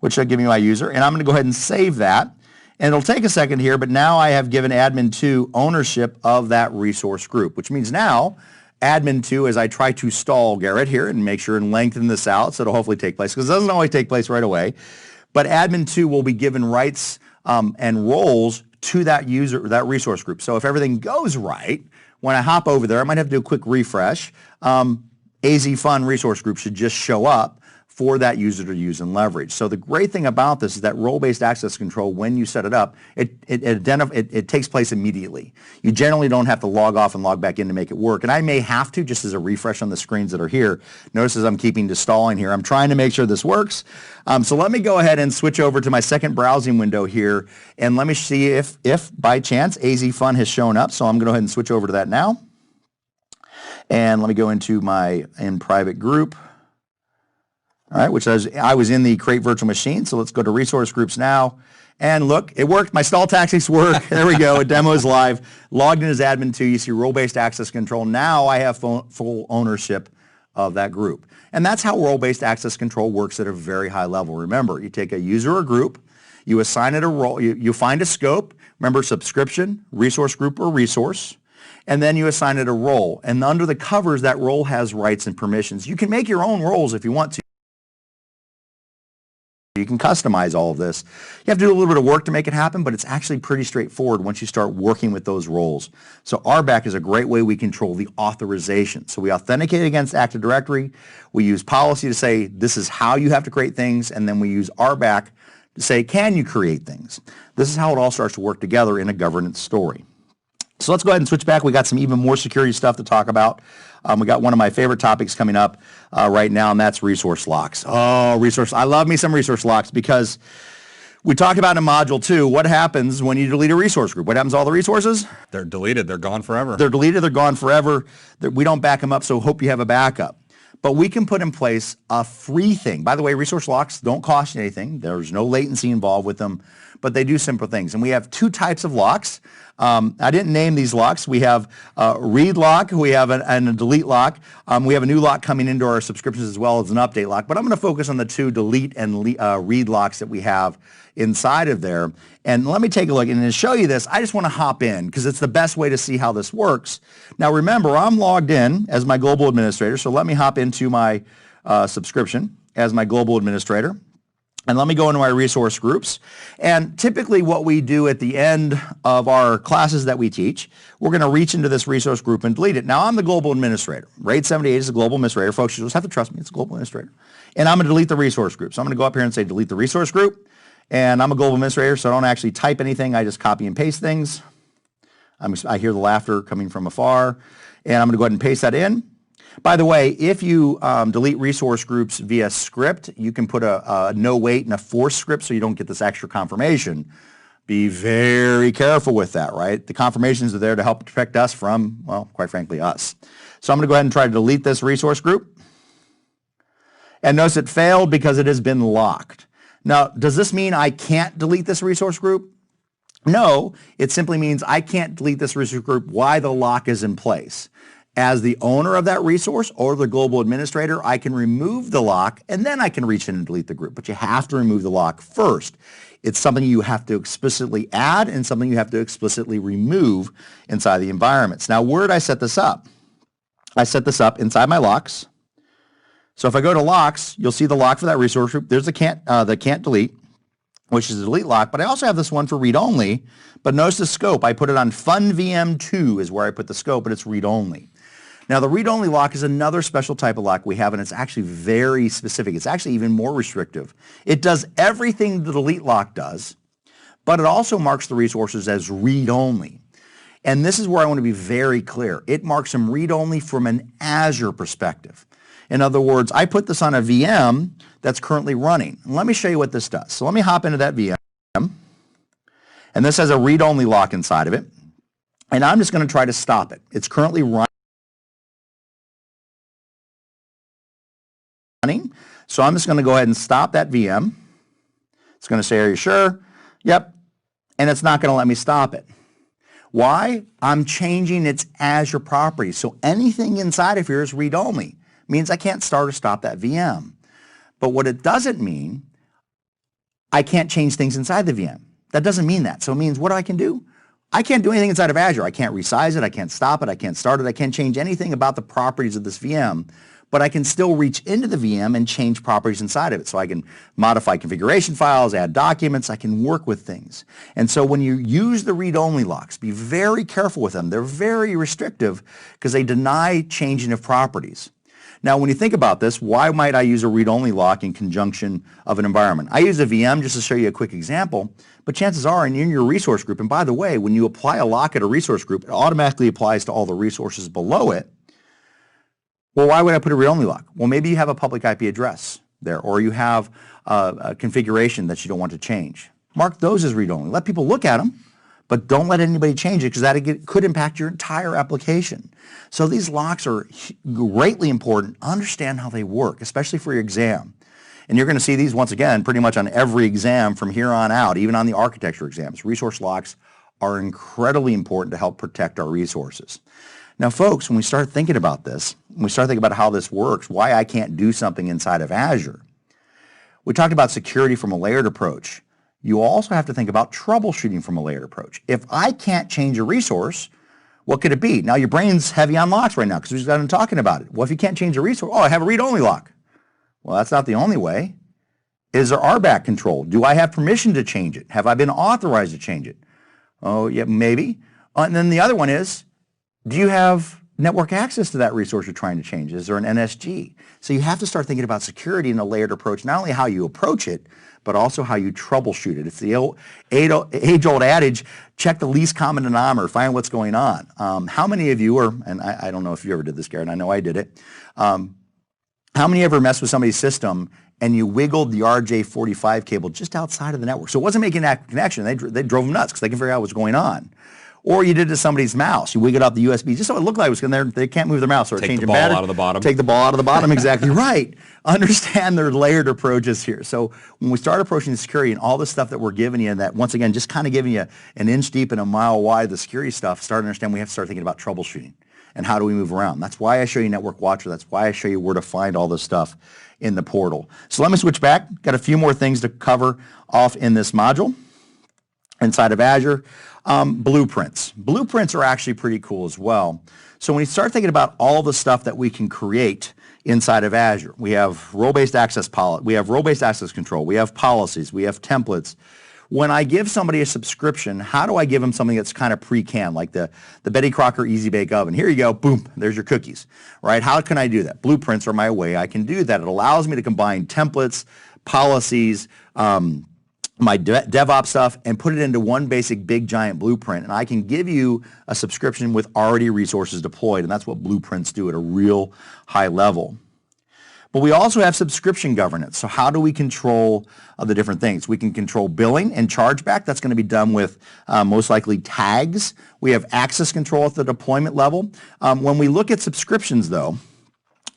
which should give me my user, and I'm going to go ahead and save that. And it'll take a second here, but now I have given admin2 ownership of that resource group, which means now admin2, as I try to stall Garrett here and make sure and lengthen this out so it'll hopefully take place, because it doesn't always take place right away, but admin2 will be given rights and roles to that user, that resource group. So if everything goes right, when I hop over there, I might have to do a quick refresh. AZ Fun resource group should just show up for that user to use and leverage. So the great thing about this is that role-based access control, when you set it up, it takes place immediately. You generally don't have to log off and log back in to make it work. And I may have to, just as a refresh on the screens that are here. Notice as I'm keeping to stalling here, I'm trying to make sure this works. So let me go ahead and switch over to my second browsing window here, and let me see if by chance AZ Fun has shown up. So I'm going to go ahead and switch over to that now. And let me go into my private group. All right, which I was in the create virtual machine, so let's go to resource groups now. And look, it worked. My stall tactics work. There we go. A demo is live. Logged in as admin2. You see role-based access control. Now I have full ownership of that group. And that's how role-based access control works at a very high level. Remember, you take a user or group, you assign it a role, you find a scope, remember subscription, resource group, or resource, and then you assign it a role. And under the covers, that role has rights and permissions. You can make your own roles if you want to. You can customize all of this. You have to do a little bit of work to make it happen, but it's actually pretty straightforward once you start working with those roles. So RBAC is a great way we control the authorization. So we authenticate against Active Directory. We use policy to say this is how you have to create things, and then we use RBAC to say can you create things. This is how it all starts to work together in a governance story. So let's go ahead and switch back. We got some even more security stuff to talk about. We got one of my favorite topics coming up right now, and that's resource locks. Oh, I love me some resource locks because we talked about in Module 2, what happens when you delete a resource group? What happens to all the resources? They're deleted. They're gone forever. They're deleted. They're gone forever. We don't back them up, so hope you have a backup. But we can put in place a free thing. By the way, resource locks don't cost you anything. There's no latency involved with them, but they do simple things. And we have two types of locks. I didn't name these locks. We have a read lock, we have a delete lock. We have a new lock coming into our subscriptions as well as an update lock. But I'm going to focus on the two delete and read locks that we have inside of there. And let me take a look. And to show you this, I just want to hop in because it's the best way to see how this works. Now remember, I'm logged in as my global administrator. So let me hop into my subscription as my global administrator. And let me go into my resource groups. And typically what we do at the end of our classes that we teach, we're going to reach into this resource group and delete it. Now I'm the global administrator. RAID 78 is the global administrator. Folks, you just have to trust me. It's a global administrator. And I'm going to delete the resource group. So I'm going to go up here and say delete the resource group. And I'm a global administrator, so I don't actually type anything. I just copy and paste things. I hear the laughter coming from afar. And I'm going to go ahead and paste that in. By the way, if you delete resource groups via script, you can put a no wait and a force script so you don't get this extra confirmation. Be very careful with that, right? The confirmations are there to help protect us from, well, quite frankly, us. So I'm going to go ahead and try to delete this resource group. And notice it failed because it has been locked. Now, does this mean I can't delete this resource group? No, it simply means I can't delete this resource group while the lock is in place. As the owner of that resource or the global administrator, I can remove the lock and then I can reach in and delete the group. But you have to remove the lock first. It's something you have to explicitly add and something you have to explicitly remove inside the environments. Now, where did I set this up? I set this up inside my locks. So if I go to locks, you'll see the lock for that resource group. There's the can't delete, which is the delete lock. But I also have this one for read only. But notice the scope. I put it on FunVM2 is where I put the scope, but it's read only. Now, the read-only lock is another special type of lock we have, and it's actually very specific. It's actually even more restrictive. It does everything the delete lock does, but it also marks the resources as read-only. And this is where I want to be very clear. It marks them read-only from an Azure perspective. In other words, I put this on a VM that's currently running. And let me show you what this does. So let me hop into that VM, and this has a read-only lock inside of it. and I'm just going to try to stop it. It's currently running, so I'm just going to go ahead and stop that VM. It's going to say, are you sure? Yep. And it's not going to let me stop it. Why? I'm changing its Azure property. So anything inside of here is read-only. Means I can't start or stop that VM. But what it doesn't mean, I can't change things inside the VM. That doesn't mean that. So it means what I can do? I can't do anything inside of Azure. I can't resize it. I can't stop it. I can't start it. I can't change anything about the properties of this VM. But I can still reach into the VM and change properties inside of it. So I can modify configuration files, add documents, I can work with things. And so when you use the read-only locks, be very careful with them. They're very restrictive because they deny changing of properties. Now when you think about this, why might I use a read-only lock in conjunction of an environment? I use a VM just to show you a quick example, but chances are in your resource group, and by the way, when you apply a lock at a resource group, it automatically applies to all the resources below it. Well, why would I put a read-only lock? Well, maybe you have a public IP address there, or you have a configuration that you don't want to change. Mark those as read-only. Let people look at them, but don't let anybody change it because that could impact your entire application. So these locks are greatly important. Understand how they work, especially for your exam. And you're going to see these once again pretty much on every exam from here on out, even on the architecture exams. Resource locks are incredibly important to help protect our resources. Now, folks, when we start thinking about this, when we start thinking about how this works, why I can't do something inside of Azure, we talked about security from a layered approach. You also have to think about troubleshooting from a layered approach. If I can't change a resource, what could it be? Now, your brain's heavy on locks right now because we've been talking about it. Well, if you can't change a resource, oh, I have a read-only lock. Well, that's not the only way. Is there RBAC control? Do I have permission to change it? Have I been authorized to change it? Oh, yeah, maybe. And then the other one is, do you have network access to that resource you're trying to change? Is there an NSG? So you have to start thinking about security in a layered approach, not only how you approach it, but also how you troubleshoot it. It's the age-old adage, check the least common denominator, find what's going on. How many of you are, and I don't know if you ever did this, Garrett, I know I did it. How many ever messed with somebody's system and you wiggled the RJ45 cable just outside of the network? So it wasn't making that connection. They drove them nuts because they can figure out what's going on. Or you did it to somebody's mouse. You wiggled out the USB just so it looked like it was in there. They can't move their mouse. Or take the ball out of the bottom. Take the ball out of the bottom, exactly right. Understand their layered approaches here. So when we start approaching security and all the stuff that we're giving you, that once again, just kind of giving you an inch deep and a mile wide, the security stuff, start to understand we have to start thinking about troubleshooting and how do we move around. That's why I show you Network Watcher. That's why I show you where to find all this stuff in the portal. So let me switch back. Got a few more things to cover off in this module inside of Azure. Blueprints. Blueprints are actually pretty cool as well. So when you start thinking about all the stuff that we can create inside of Azure, we have role-based access we have role-based access control, we have policies, we have templates. When I give somebody a subscription, how do I give them something that's kind of pre-canned, like the Betty Crocker Easy Bake Oven? Here you go, boom, there's your cookies, right? How can I do that? Blueprints are my way I can do that. It allows me to combine templates, policies, my DevOps stuff, and put it into one basic big giant blueprint. And I can give you a subscription with already resources deployed. And that's what blueprints do at a real high level. But we also have subscription governance. So how do we control the different things? We can control billing and chargeback. That's going to be done with most likely tags. We have access control at the deployment level. When we look at subscriptions, though,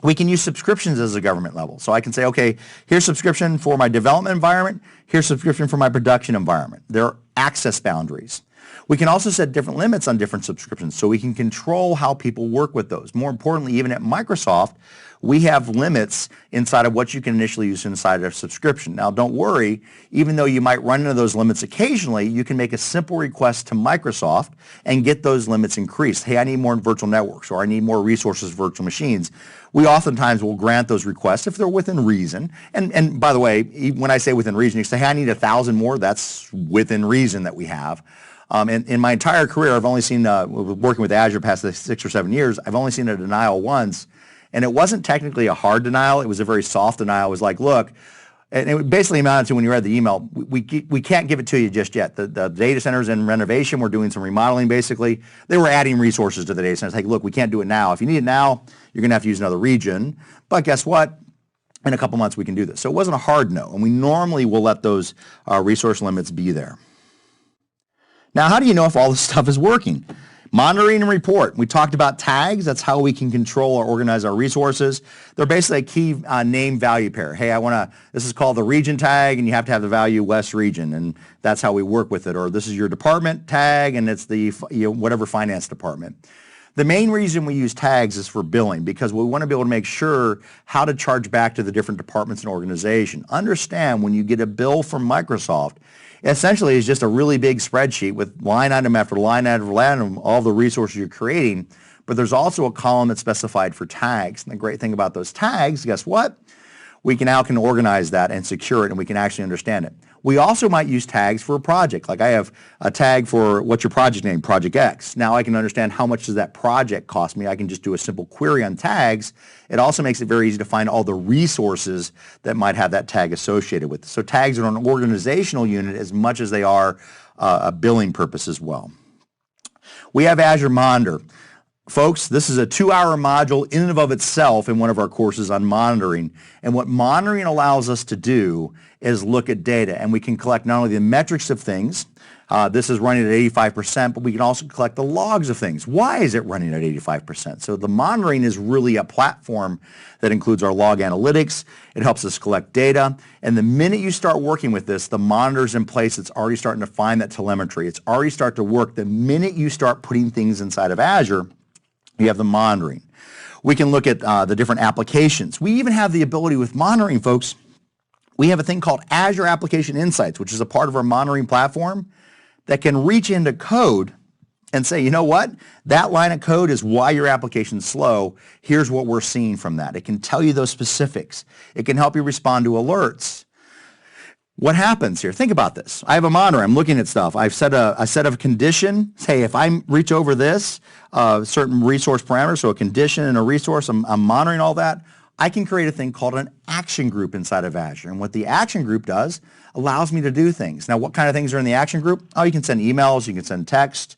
we can use subscriptions as a government level. So I can say, okay, here's subscription for my development environment. Here's subscription for my production environment. There are access boundaries. We can also set different limits on different subscriptions so we can control how people work with those. More importantly, even at Microsoft, we have limits inside of what you can initially use inside of a subscription. Now, don't worry, even though you might run into those limits occasionally, you can make a simple request to Microsoft and get those limits increased. Hey, I need more virtual networks, or I need more resources, virtual machines. We oftentimes will grant those requests if they're within reason. And by the way, when I say within reason, you say, hey, I need 1,000 more. That's within reason that we have. And in my entire career, I've only seen, working with Azure past the 6 or 7 years, I've only seen a denial once. And it wasn't technically a hard denial. It was a very soft denial. It was like, look, and it basically amounted to, when you read the email, we can't give it to you just yet. The data center's in renovation. We're doing some remodeling, basically. They were adding resources to the data centers. Like, look, we can't do it now. If you need it now, you're going to have to use another region. But guess what? In a couple months, we can do this. So it wasn't a hard no. And we normally will let those resource limits be there. Now, how do you know if all this stuff is working? Monitoring and report. We talked about tags. That's how we can control or organize our resources. They're basically a key name value pair. Hey, this is called the region tag, and you have to have the value West region, and that's how we work with it. Or this is your department tag, and it's the whatever finance department. The main reason we use tags is for billing, because we want to be able to make sure how to charge back to the different departments and organization. Understand, when you get a bill from Microsoft, essentially it's just a really big spreadsheet with line item after line item after line item, all the resources you're creating, but there's also a column that's specified for tags. And the great thing about those tags, guess what? We now can organize that and secure it, and we can actually understand it. We also might use tags for a project. Like I have a tag for what's your project name, Project X. Now I can understand how much does that project cost me. I can just do a simple query on tags. It also makes it very easy to find all the resources that might have that tag associated with it. So tags are an organizational unit as much as they are a billing purpose as well. We have Azure Monitor. Folks, this is a 2-hour module in and of itself in one of our courses on monitoring. And what monitoring allows us to do is look at data, and we can collect not only the metrics of things, this is running at 85%, but we can also collect the logs of things. Why is it running at 85%? So the monitoring is really a platform that includes our log analytics. It helps us collect data. And the minute you start working with this, the monitor's in place. It's already starting to find that telemetry. It's already starting to work. The minute you start putting things inside of Azure, you have the monitoring. We can look at the different applications. We even have the ability with monitoring, folks. We have a thing called Azure Application Insights, which is a part of our monitoring platform that can reach into code and say, you know what? That line of code is why your application's slow. Here's what we're seeing from that. It can tell you those specifics. It can help you respond to alerts. What happens here? Think about this. I have a monitor. I'm looking at stuff. I've set a condition. Say if I reach over this certain resource parameter, so a condition and a resource, I'm monitoring all that. I can create a thing called an action group inside of Azure. And what the action group does allows me to do things. Now, what kind of things are in the action group? Oh, you can send emails. You can send text.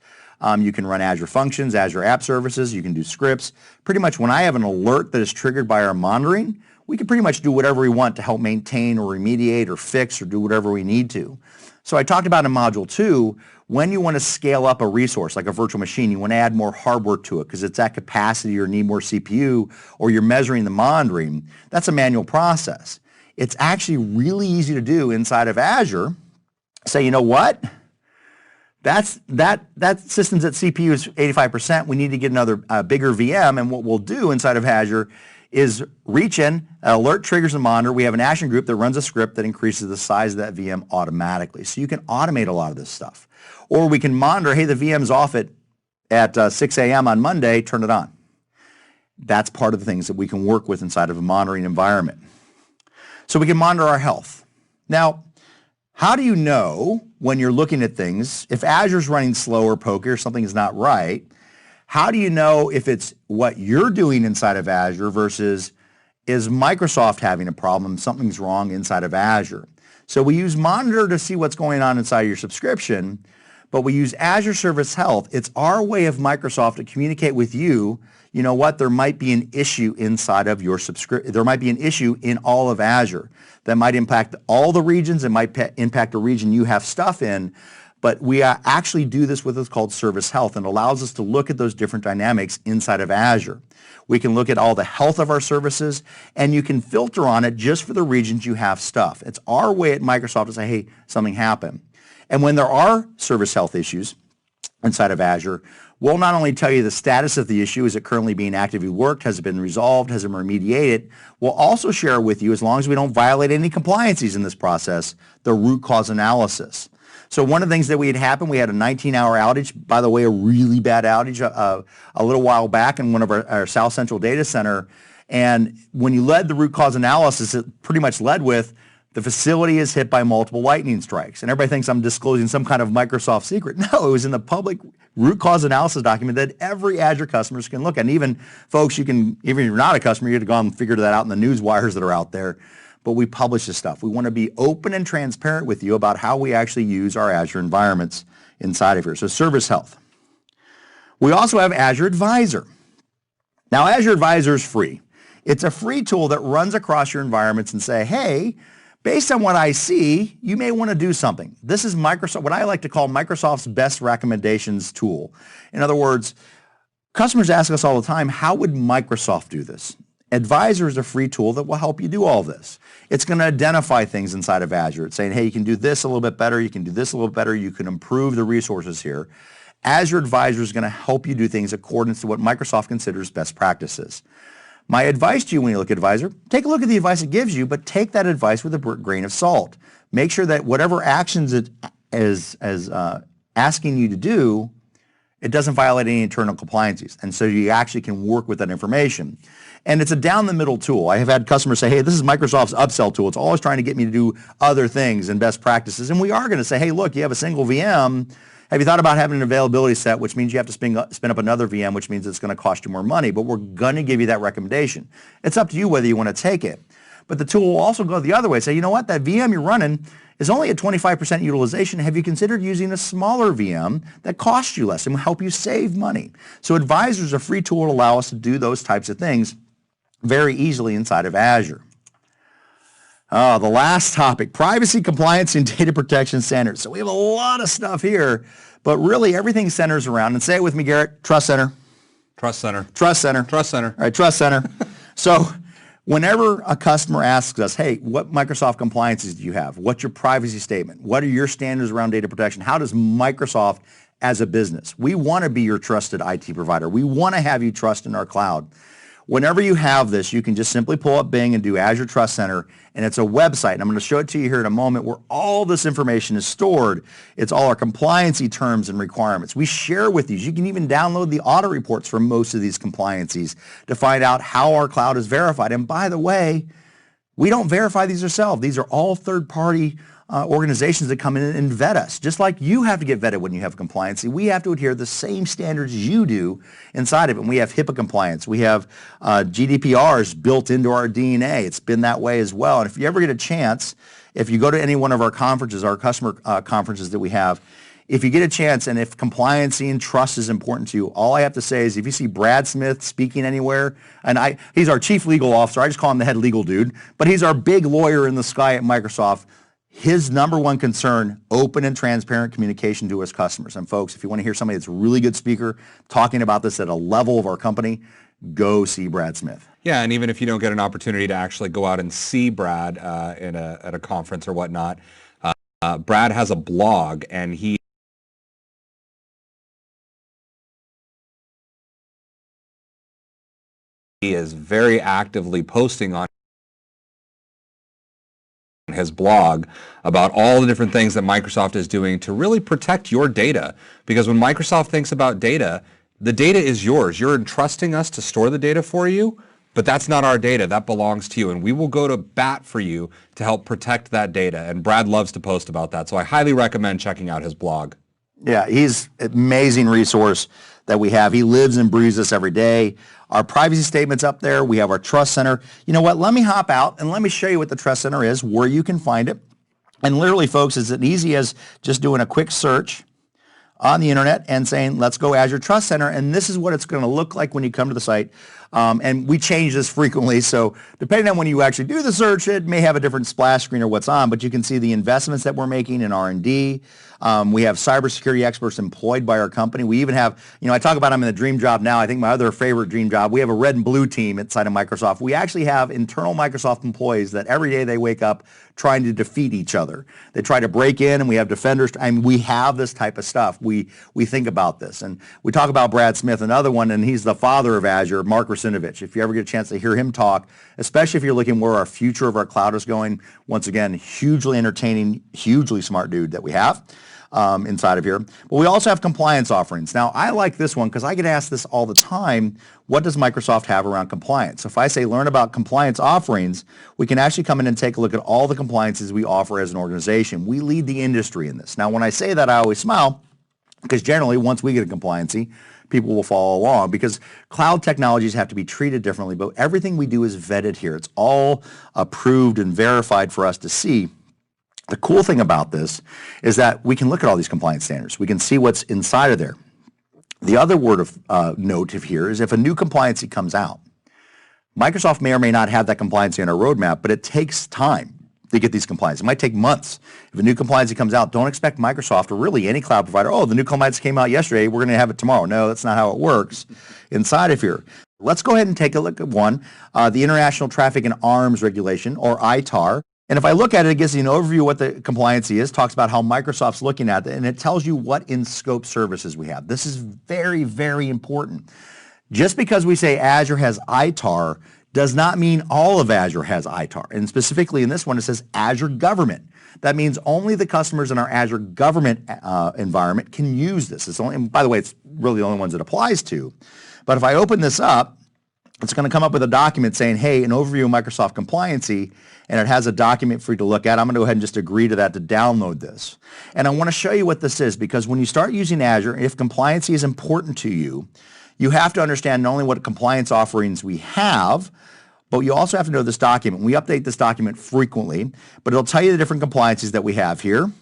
You can run Azure Functions, Azure App Services. You can do scripts. Pretty much when I have an alert that is triggered by our monitoring, we can pretty much do whatever we want to help maintain or remediate or fix or do whatever we need to. So I talked about in Module 2, when you want to scale up a resource like a virtual machine, you want to add more hardware to it because it's at capacity or need more CPU, or you're measuring the monitoring. That's a manual process. It's actually really easy to do inside of Azure. Say, you know what? That system's at CPU is 85%. We need to get another bigger VM, and what we'll do inside of Azure is reach in, alert triggers and monitor. We have an action group that runs a script that increases the size of that VM automatically. So you can automate a lot of this stuff. Or we can monitor, hey, the VM's off at 6 a.m. on Monday, turn it on. That's part of the things that we can work with inside of a monitoring environment. So we can monitor our health. Now, how do you know when you're looking at things, if Azure's running slow or pokey or something is not right? How do you know if it's what you're doing inside of Azure versus is Microsoft having a problem, something's wrong inside of Azure? So we use Monitor to see what's going on inside of your subscription, but we use Azure Service Health. It's our way of Microsoft to communicate with you, you know what, there might be an issue inside of your subscription. There might be an issue in all of Azure that might impact all the regions. It might impact a region you have stuff in. But we actually do this with what's called Service Health, and allows us to look at those different dynamics inside of Azure. We can look at all the health of our services, and you can filter on it just for the regions you have stuff. It's our way at Microsoft to say, hey, something happened. And when there are service health issues inside of Azure, we'll not only tell you the status of the issue, is it currently being actively worked, has it been resolved, has it been remediated, we'll also share with you, as long as we don't violate any compliances in this process, the root cause analysis. So one of the things that we had happened, we had a 19-hour outage, by the way, a really bad outage a little while back in one of our South Central data center. And when you led the root cause analysis, it pretty much led with the facility is hit by multiple lightning strikes. And everybody thinks I'm disclosing some kind of Microsoft secret. No, it was in the public root cause analysis document that every Azure customers can look at. And even folks, even if you're not a customer, you have to go and figure that out in the news wires that are out there. But we publish this stuff. We want to be open and transparent with you about how we actually use our Azure environments inside of here. So Service Health. We also have Azure Advisor. Now, Azure Advisor is free. It's a free tool that runs across your environments and say, hey, Based on what I see, you may want to do something. This is Microsoft, what I like to call Microsoft's best recommendations tool. In other words, customers ask us all the time, how would Microsoft do this? Advisor is a free tool that will help you do all this. It's going to identify things inside of Azure. It's saying, hey, you can do this a little bit better. You can do this a little better. You can improve the resources here. Azure Advisor is going to help you do things according to what Microsoft considers best practices. My advice to you when you look at Advisor, take a look at the advice it gives you, but take that advice with a grain of salt. Make sure that whatever actions it is asking you to do, it doesn't violate any internal compliances. And so you actually can work with that information. And it's a down-the-middle tool. I have had customers say, hey, this is Microsoft's upsell tool. It's always trying to get me to do other things and best practices. And we are going to say, hey, look, you have a single VM. Have you thought about having an availability set, which means you have to spin up another VM, which means it's going to cost you more money, but we're going to give you that recommendation. It's up to you whether you want to take it. But the tool will also go the other way. Say, you know what, that VM you're running is only at 25% utilization. Have you considered using a smaller VM that costs you less and will help you save money? So Advisor is a free tool to allow us to do those types of things very easily inside of Azure. The last topic, privacy, compliance, and data protection standards. So we have a lot of stuff here, but really everything centers around, and say it with me, Garrett, Trust Center. Trust Center. Trust Center. Trust Center. All right, Trust Center. So whenever a customer asks us, hey, what Microsoft compliances do you have? What's your privacy statement? What are your standards around data protection? How does Microsoft as a business? We want to be your trusted IT provider. We want to have you trust in our cloud. Whenever you have this, you can just simply pull up Bing and do Azure Trust Center, and it's a website, and I'm going to show it to you here in a moment, where all this information is stored. It's all our compliancy terms and requirements. We share with these. You can even download the audit reports for most of these compliancies to find out how our cloud is verified. And by the way, we don't verify these ourselves. These are all third-party organizations that come in and vet us. Just like you have to get vetted when you have compliance, we have to adhere to the same standards you do inside of it. And we have HIPAA compliance. We have GDPRs built into our DNA. It's been that way as well. And if you ever get a chance, if you go to any one of our conferences, our customer conferences that we have, if you get a chance and if compliance and trust is important to you, all I have to say is if you see Brad Smith speaking anywhere, and he's our chief legal officer, I just call him the head legal dude, but he's our big lawyer in the sky at Microsoft. His number one concern, open and transparent communication to his customers. And folks, if you want to hear somebody that's a really good speaker talking about this at a level of our company, go see Brad Smith. Yeah, and even if you don't get an opportunity to actually go out and see Brad at a conference or whatnot, Brad has a blog, and he is very actively posting on his blog about all the different things that Microsoft is doing to really protect your data. Because when Microsoft thinks about data, the data is yours. You're entrusting us to store the data for you, but that's not our data. That belongs to you, and we will go to bat for you to help protect that data. And Brad loves to post about that, so I highly recommend checking out his blog. Yeah, he's an amazing resource that we have. He lives and breathes this every day. Our privacy statement's up there. We have our Trust Center. You know what? Let me hop out and let me show you what the Trust Center is, where you can find it. And literally, folks, it's as easy as just doing a quick search on the internet and saying, let's go Azure Trust Center. And this is what it's going to look like when you come to the site. And we change this frequently. So depending on when you actually do the search, it may have a different splash screen or what's on, but you can see the investments that we're making in R&D. We have cybersecurity experts employed by our company. We even have, I talk about them in the dream job now. I think my other favorite dream job, we have a red and blue team inside of Microsoft. We actually have internal Microsoft employees that every day they wake up trying to defeat each other. They try to break in, and we have defenders. I mean, we have this type of stuff. We think about this. And we talk about Brad Smith, another one, and he's the father of Azure, Mark Rusinovich. If you ever get a chance to hear him talk, especially if you're looking where our future of our cloud is going, once again, hugely entertaining, hugely smart dude that we have inside of here. But we also have compliance offerings. Now, I like this one because I get asked this all the time. What does Microsoft have around compliance? So if I say learn about compliance offerings, we can actually come in and take a look at all the compliances we offer as an organization. We lead the industry in this. Now, when I say that, I always smile because generally once we get a compliancy, people will follow along because cloud technologies have to be treated differently, but everything we do is vetted here. It's all approved and verified for us to see. The cool thing about this is that we can look at all these compliance standards. We can see what's inside of there. The other word of note here is if a new compliancy comes out, Microsoft may or may not have that compliancy on our roadmap, but it takes time. to get these compliance. It might take months. If a new compliance comes out, don't expect Microsoft or really any cloud provider, oh, the new compliance came out yesterday, we're going to have it tomorrow. No, that's not how it works inside of here. Let's go ahead and take a look at one, the International Traffic in Arms Regulation, or ITAR. And if I look at it, it gives you an overview of what the compliancy is, talks about how Microsoft's looking at it, and it tells you what in-scope services we have. This is very, very important. Just because we say Azure has ITAR does not mean all of Azure has ITAR. And specifically in this one, it says Azure Government. That means only the customers in our Azure Government environment can use this. It's only, and by the way, it's really the only ones it applies to. But if I open this up, it's going to come up with a document saying, hey, an overview of Microsoft compliancy, and it has a document for you to look at. I'm going to go ahead and just agree to that to download this. And I want to show you what this is, because when you start using Azure, if compliancy is important to you, you have to understand not only what compliance offerings we have, but you also have to know this document. We update this document frequently, but it'll tell you the different compliances that we have here.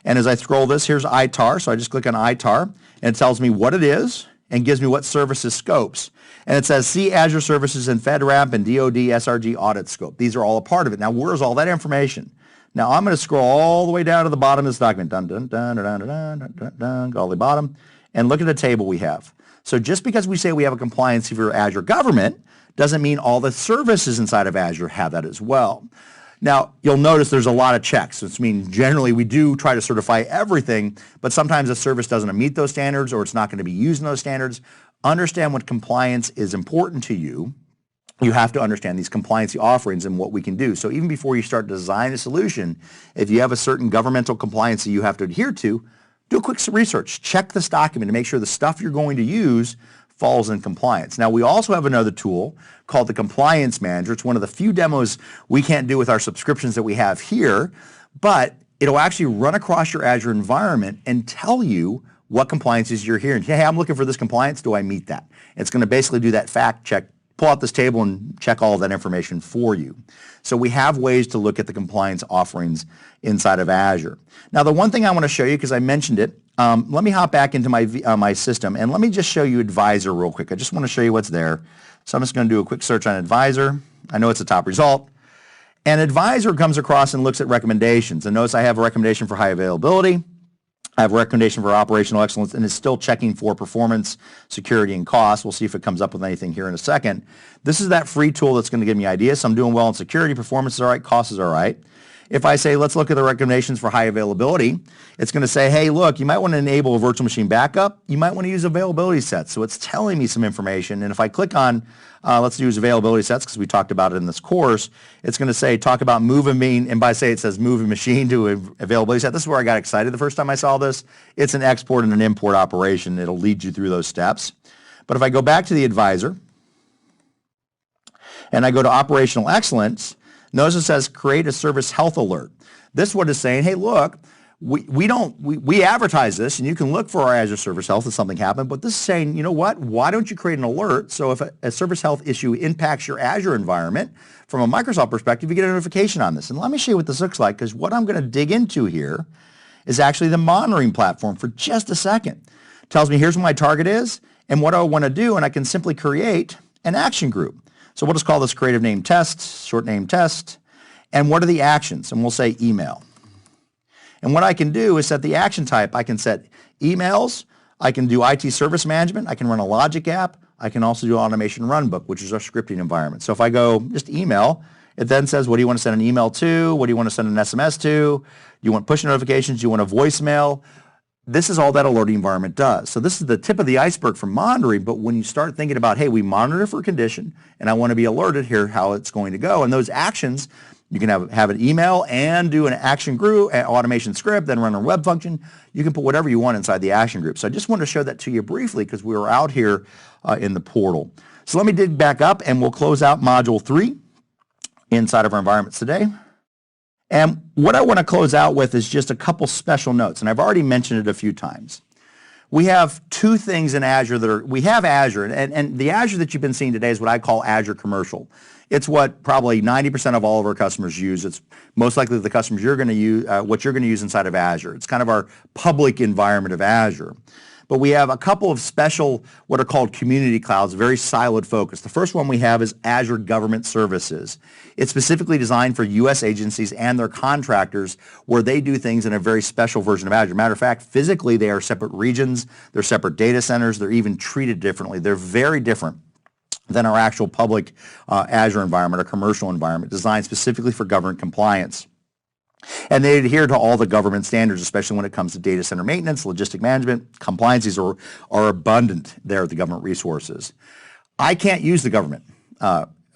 And as I scroll this, here's ITAR. So I just click on ITAR, and it tells me what it is and gives me what services scopes. And it says, see Azure Services in FedRAMP and DoD SRG audit scope. These are all a part of it. Now, where's all that information? Now, I'm going to scroll all the way down to the bottom of this document, dun, dun, dun, dun, dun, dun, dun, dun, dun, go all the way bottom, and look at the table we have. So just because we say we have a compliance for Azure Government doesn't mean all the services inside of Azure have that as well. Now, you'll notice there's a lot of checks. Which means generally we do try to certify everything, but sometimes a service doesn't meet those standards or it's not going to be using those standards. Understand what compliance is important to you. You have to understand these compliance offerings and what we can do. So even before you start to design a solution, if you have a certain governmental compliance that you have to adhere to, do a quick research. Check this document to make sure the stuff you're going to use falls in compliance. Now, we also have another tool called the Compliance Manager. It's one of the few demos we can't do with our subscriptions that we have here, but it'll actually run across your Azure environment and tell you what compliances you're hearing. Hey, I'm looking for this compliance. Do I meet that? It's going to basically do that fact check, pull out this table and check all of that information for you. So we have ways to look at the compliance offerings inside of Azure. Now, the one thing I want to show you, because I mentioned it, let me hop back into my system and let me just show you Advisor real quick. I just want to show you what's there. So I'm just going to do a quick search on Advisor. I know it's the top result. And Advisor comes across and looks at recommendations. And notice I have a recommendation for high availability. I have a recommendation for operational excellence, and it's still checking for performance, security, and cost. We'll see if it comes up with anything here in a second. This is that free tool that's going to give me ideas. So I'm doing well in security, performance is all right, cost is all right. If I say, let's look at the recommendations for high availability, it's going to say, hey, look, you might want to enable a virtual machine backup. You might want to use availability sets. So it's telling me some information. And if I click on, let's use availability sets because we talked about it in this course, it's going to say, talk about move a machine. And by say it says move a machine to an availability set. This is where I got excited the first time I saw this. It's an export and an import operation. It'll lead you through those steps. But if I go back to the Advisor and I go to operational excellence, notice it says create a service health alert. This one is saying, hey, look, we advertise this and you can look for our Azure Service Health if something happened, but this is saying, you know what, why don't you create an alert so if a service health issue impacts your Azure environment, from a Microsoft perspective, you get a notification on this. And let me show you what this looks like, because what I'm going to dig into here is actually the monitoring platform for just a second. It tells me here's what my target is and what I want to do, and I can simply create an action group. So we'll just call this creative name test, short name test, and what are the actions? And we'll say email. And what I can do is set the action type. I can set emails, I can do IT service management, I can run a logic app, I can also do automation runbook, which is our scripting environment. So if I go just email, it then says, what do you want to send an email to? What do you want to send an SMS to? Do you want push notifications? Do you want a voicemail? This is all that alerting environment does. So this is the tip of the iceberg for monitoring, but when you start thinking about, hey, we monitor for condition, and I want to be alerted here how it's going to go, and those actions, you can have an email and do an action group, an automation script, then run a web function. You can put whatever you want inside the action group. So I just wanted to show that to you briefly because we were out here in the portal. So let me dig back up and we'll close out Module 3 inside of our environments today. And what I want to close out with is just a couple special notes, and I've already mentioned it a few times. We have two things in Azure that are, we have Azure, and the Azure that you've been seeing today is what I call Azure Commercial. It's what probably 90% of all of our customers use. It's most likely the customers you're going to use, what you're going to use inside of Azure. It's kind of our public environment of Azure. But we have a couple of special, what are called community clouds, very siloed focus. The first one we have is Azure Government Services. It's specifically designed for U.S. agencies and their contractors where they do things in a very special version of Azure. Matter of fact, physically they are separate regions, they're separate data centers, they're even treated differently. They're very different than our actual public Azure environment or commercial environment designed specifically for government compliance. And they adhere to all the government standards, especially when it comes to data center maintenance, logistic management, compliance. These are abundant there at the government resources. I can't use the government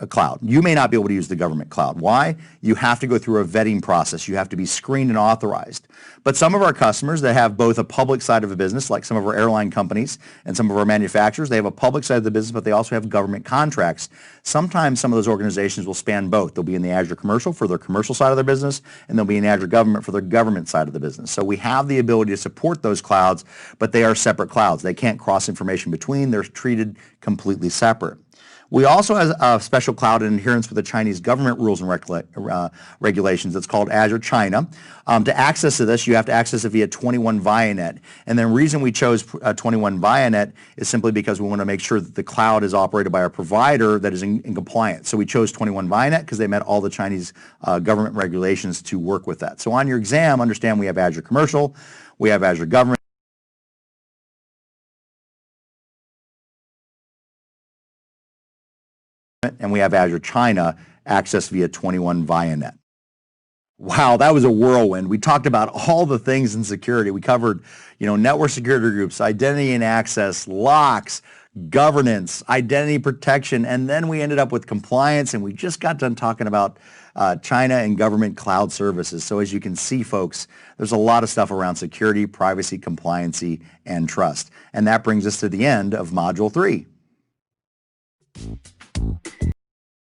cloud. You may not be able to use the government cloud. Why? You have to go through a vetting process. You have to be screened and authorized. But some of our customers that have both a public side of a business, like some of our airline companies and some of our manufacturers, they have a public side of the business, but they also have government contracts. Sometimes some of those organizations will span both. They'll be in the Azure Commercial for their commercial side of their business, and they'll be in Azure Government for their government side of the business. So we have the ability to support those clouds, but they are separate clouds. They can't cross information between. They're treated completely separate. We also have a special cloud in adherence with the Chinese government rules and regulations. It's called Azure China. To access this, you have to access it via 21 ViaNet. And the reason we chose 21 ViaNet is simply because we want to make sure that the cloud is operated by a provider that is in compliance. So we chose 21 ViaNet because they met all the Chinese government regulations to work with that. So on your exam, understand we have Azure Commercial, we have Azure Government, and we have Azure China accessed via 21 ViaNet. Wow, that was a whirlwind. We talked about all the things in security. We covered, network security groups, identity and access, locks, governance, identity protection, and then we ended up with compliance, and we just got done talking about China and government cloud services. So as you can see, folks, there's a lot of stuff around security, privacy, compliancy, and trust. And that brings us to the end of Module 3.